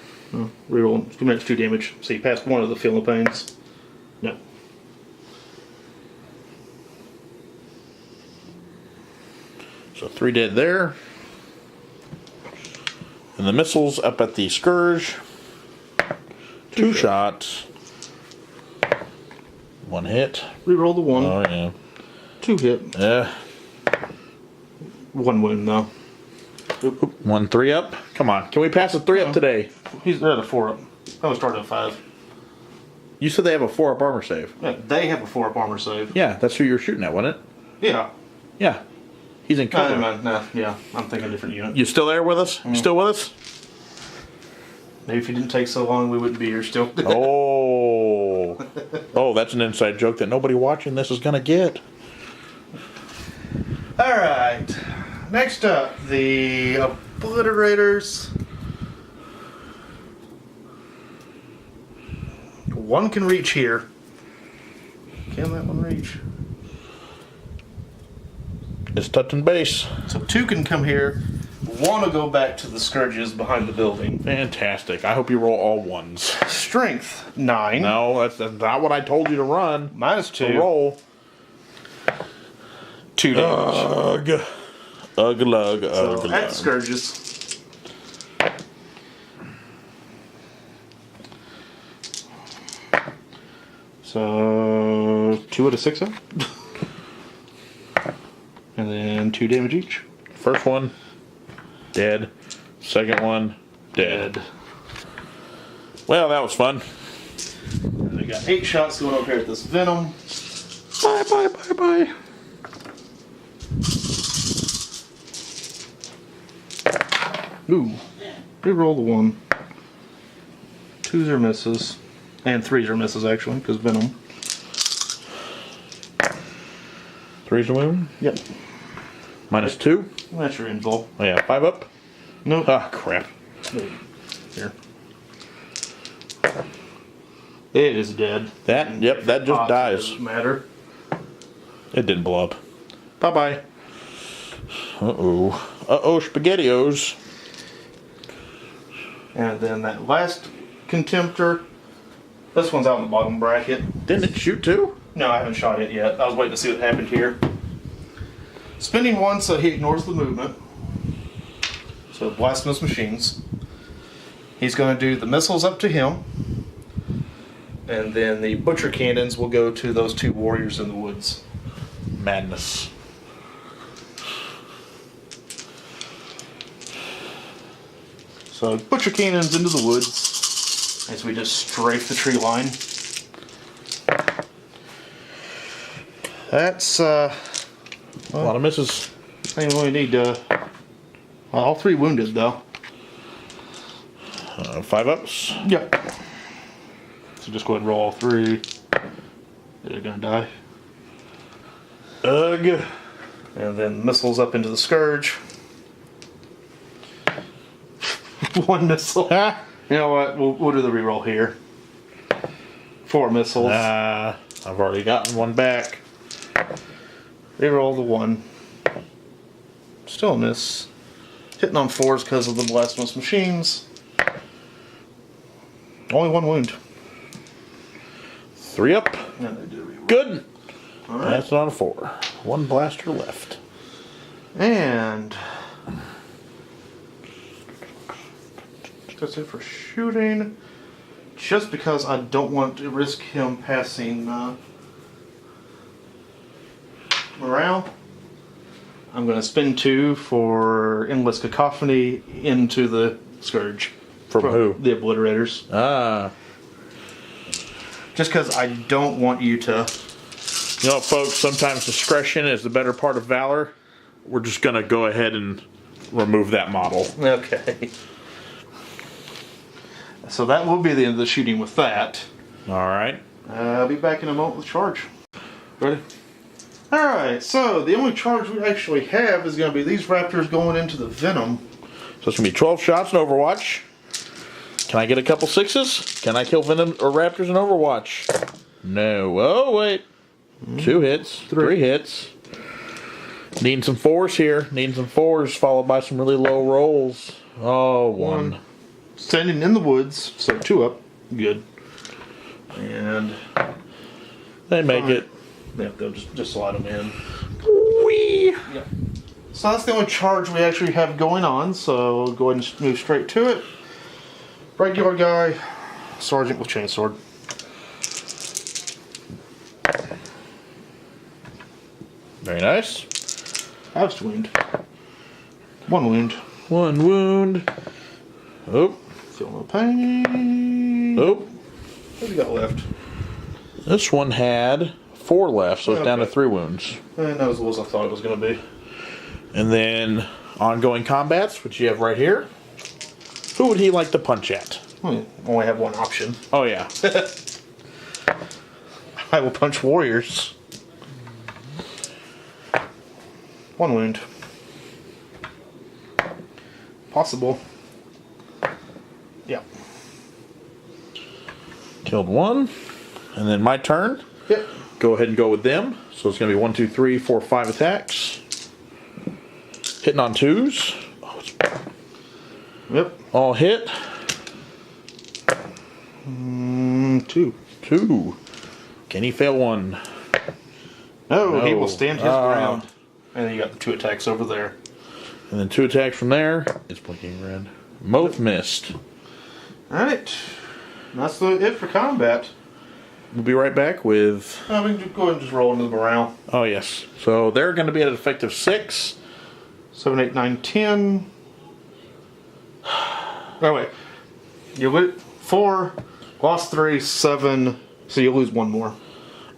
Reroll 2 minutes, 2 damage. So you passed 1 of the feel no pains. No. So 3 dead there. And the missiles up at the Scourge. 2 shots. 1 hit. Reroll the 1. Oh, yeah. 2 hit. Yeah. 1 wound though. 1 3 up. Come on. Can we pass a 3 up today? He's at a 4 up. I was starting at 5. You said they have a 4 up armor save. Yeah, they have a 4 up armor save. Yeah, that's who you're shooting at, wasn't it? Yeah. Yeah. He's in cover. No, yeah, I'm thinking a different unit. You still there with us? You still with us? Maybe if you didn't take so long, we wouldn't be here still. Oh. Oh, that's an inside joke that nobody watching this is going to get. Alright. Next up, the Obliterators. 1 can reach here. Can that one reach? It's touching base. So 2 can come here. 1 will go back to the Scourges behind the building. Fantastic. I hope you roll all 1s. Strength, 9. No, that's not what I told you to run. Minus 2. To roll. 2 damage. Ugh. Ugh, lug, So ugh, at lug. Scourges. So 2 out of 6 up. And then 2 damage each. First one, dead. Second one, dead. Well, that was fun. And we got 8 shots going over here at this Venom. Bye, bye, bye, bye. Ooh. Reroll the 1. 2s are misses. And 3s are misses actually, because Venom. 3's a wound. Yep. Minus 2. That's your invul. Oh, yeah, 5 up. Nope. Ah, crap. Here. It is dead. That, yep, that just dies. Doesn't matter. It didn't blow up. Bye-bye. Uh-oh. Uh-oh, SpaghettiOs. And then that last Contemptor. This one's out in the bottom bracket. Didn't it shoot too? No, I haven't shot it yet. I was waiting to see what happened here. Spending 1 so he ignores the movement. So blasphemous machines. He's going to do the missiles up to him. And then the butcher cannons will go to those 2 warriors in the woods. Madness. So butcher cannons into the woods as we just strafe the tree line. That's A lot of misses. I think we only need all 3 wounded though. 5 ups. Yep. So just go ahead and roll all 3. They're gonna die. Ugh. And then missiles up into the Scourge. 1 missile. You know what? We'll do the reroll here. 4 missiles. I've already gotten 1 back. Reroll the 1. Still a miss. Hitting on 4s because of the blasphemous machines. Only 1 wound. 3 up. And they do reroll. Good. All right. That's on a 4. 1 blaster left. And That's it for shooting. Just because I don't want to risk him passing morale, I'm going to spend 2 for Endless Cacophony into the Scourge. From who? The Obliterators. Ah. Just because I don't want you to... You know, folks, sometimes discretion is the better part of valor. We're just going to go ahead and remove that model. Okay. So that will be the end of the shooting with that. All right. I'll be back in a moment with charge. Ready? Alright, so the only charge we actually have is going to be these raptors going into the venom. So it's going to be 12 shots in Overwatch. Can I get a couple 6s? Can I kill venom or raptors in Overwatch? No. Oh, wait. 2 hits. 3 hits. Needing some 4s here. Needing some 4s followed by some really low rolls. Oh, 1. Standing in the woods, so 2 up. Good. And they make it. Yeah, they'll just slide them in. Whee! Yeah. So that's the only charge we actually have going on, so we'll go ahead and move straight to it. Regular guy, Sergeant with Chainsword. Very nice. Half wound. 1 wound. 1 wound. Oh. Feel no pain. Oh. What do we got left? This one had 4 left, so it's down to 3 wounds. And not as low as I thought it was going to be. And then ongoing combats, which you have right here. Who would he like to punch at? Only have one option. Oh, yeah. I will punch warriors. 1 wound. Possible. Yeah. Killed 1. And then my turn. Yep. Go ahead and go with them. So it's going to be 1, 2, 3, 4, 5 attacks. Hitting on 2s. Oh, it's... Yep. All hit. 2. 2. Can he fail 1? No, he will stand his ground. Ah. And then you got the 2 attacks over there. And then 2 attacks from there. It's blinking red. Both missed. Alright. That's it for combat. We'll be right back with... We can just go ahead and just roll into the morale. Oh, yes. So they're going to be at an effective 6. 7, 8, 9, 10. Oh, wait. You lit 4, lost 3, 7. So you lose 1 more.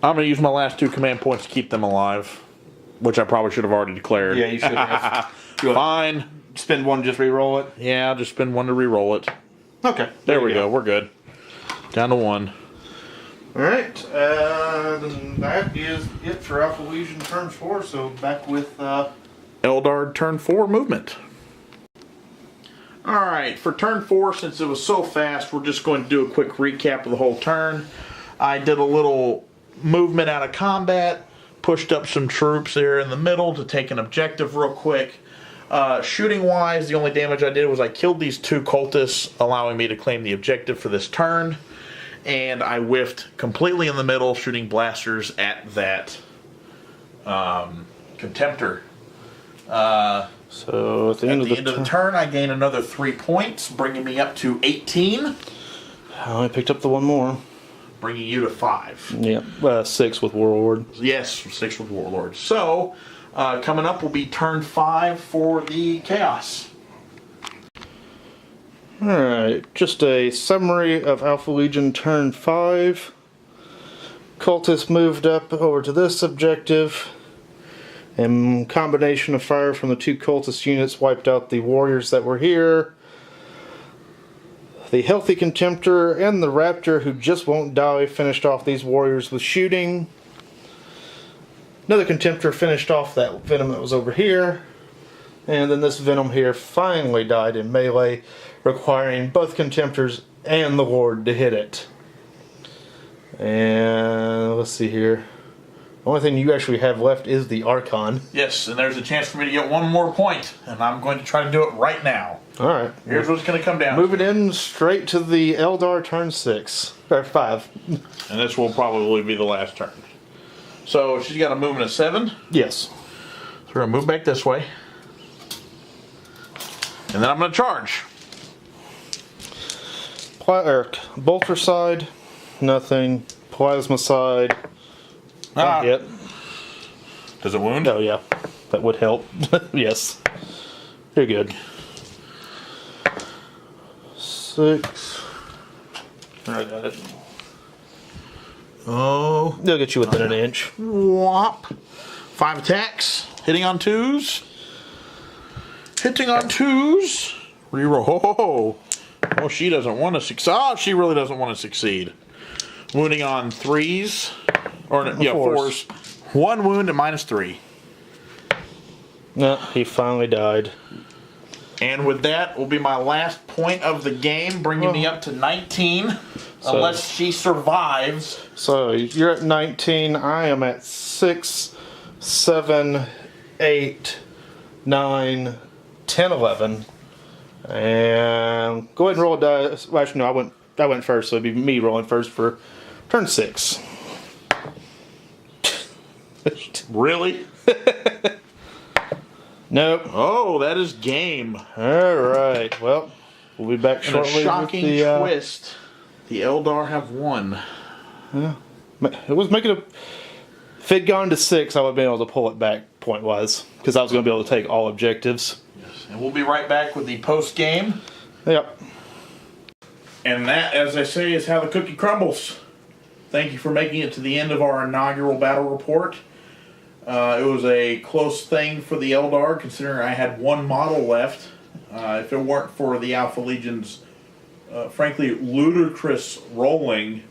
I'm going to use my last 2 command points to keep them alive. Which I probably should have already declared. Yeah, you should have. Fine. Spend 1, just re-roll it? Yeah, I'll just spend 1 to re-roll it. Okay. There we go. We're good. Down to 1. Alright. Then that is it for Alpha Legion turn 4. So back with... Aeldari turn 4 movement. Alright, for turn 4, since it was so fast, we're just going to do a quick recap of the whole turn. I did a little movement out of combat. Pushed up some troops there in the middle to take an objective real quick. Shooting wise, the only damage I did was I killed these 2 cultists, allowing me to claim the objective for this turn. And I whiffed completely in the middle, shooting blasters at that Contemptor. So at the end of the turn, I gain another 3 points, bringing me up to 18. I picked up the 1 more. Bringing you to 5. Yeah, 6 with Warlord. Yes, 6 with Warlord. So, coming up will be turn 5 for the Chaos. Alright, just a summary of Alpha Legion turn 5. Cultists moved up over to this objective. And combination of fire from the 2 cultist units wiped out the warriors that were here. The Healthy Contemptor and the Raptor, who just won't die, finished off these warriors with shooting. Another Contemptor finished off that venom that was over here. And then this venom here finally died in melee, requiring both Contemptors and the Lord to hit it. And let's see here. The only thing you actually have left is the Archon. Yes, and there's a chance for me to get 1 more point, and I'm going to try to do it right now. Alright. Here's what's going to come down. Move it in straight to the Aeldari turn 6. Or 5. And this will probably be the last turn. So she's got a movement of 7. Yes. So we're going to move back this way. And then I'm going to charge. bolter side, nothing. Plasma side, Ah. yep. Does it wound? Oh yeah, that would help. Yes, you're good. 6. I got it. Oh. They'll get you within an inch. Whop. 5 attacks. Hitting on 2s. Hitting on 2s. Reroll. Oh, she doesn't want to succeed. Oh, she really doesn't want to succeed. Wounding on 3s. Or, yeah, 4s. 1 wound at -3. No, he finally died. And with that will be my last point of the game, bringing me up to 19. So- unless she survives. So you're at 19. I am at 6, 7, 8, 9, 10, 11. And go ahead and roll a dice. Well, actually, no, I went first, so it'd be me rolling first for turn 6. Really? Nope. Oh, that is game. All right. Well, we'll be back And a shortly. shocking with the, twist. The Aeldari have won. It was making a. If it'd gone to 6, I would have been able to pull it back point wise, because I was going to be able to take all objectives. Yes. And we'll be right back with the post game. Yep. And that, as I say, is how the cookie crumbles. Thank you for making it to the end of our inaugural battle report. It was a close thing for the Aeldari, considering I had one model left. If it weren't for the Alpha Legion's, frankly, ludicrous rolling,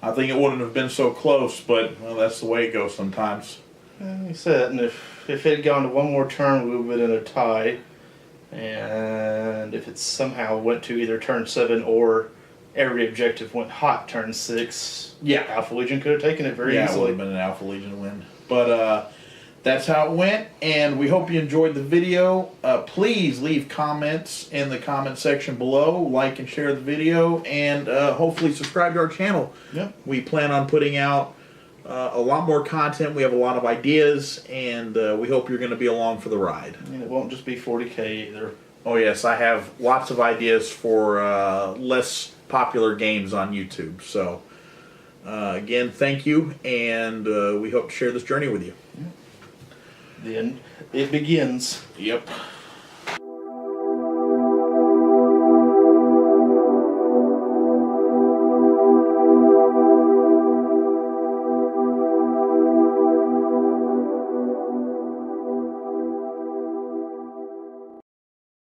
I think it wouldn't have been so close, but, well, that's the way it goes sometimes. You said, and if it had gone to one more turn, we would have been in a tie. And if it somehow went to either turn 7 or every objective went hot turn 6, Yeah. Alpha Legion could have taken it very Yeah, it would easily. have been an Alpha Legion win. But that's how it went, and we hope you enjoyed the video. Please leave comments in the comment section below, like and share the video, and hopefully subscribe to our channel. Yep. We plan on putting out a lot more content. We have a lot of ideas, and we hope you're going to be along for the ride. And it won't just be 40K either. Oh yes, I have lots of ideas for less popular games on YouTube. So again, thank you, and we hope to share this journey with you. Then it begins. Yep.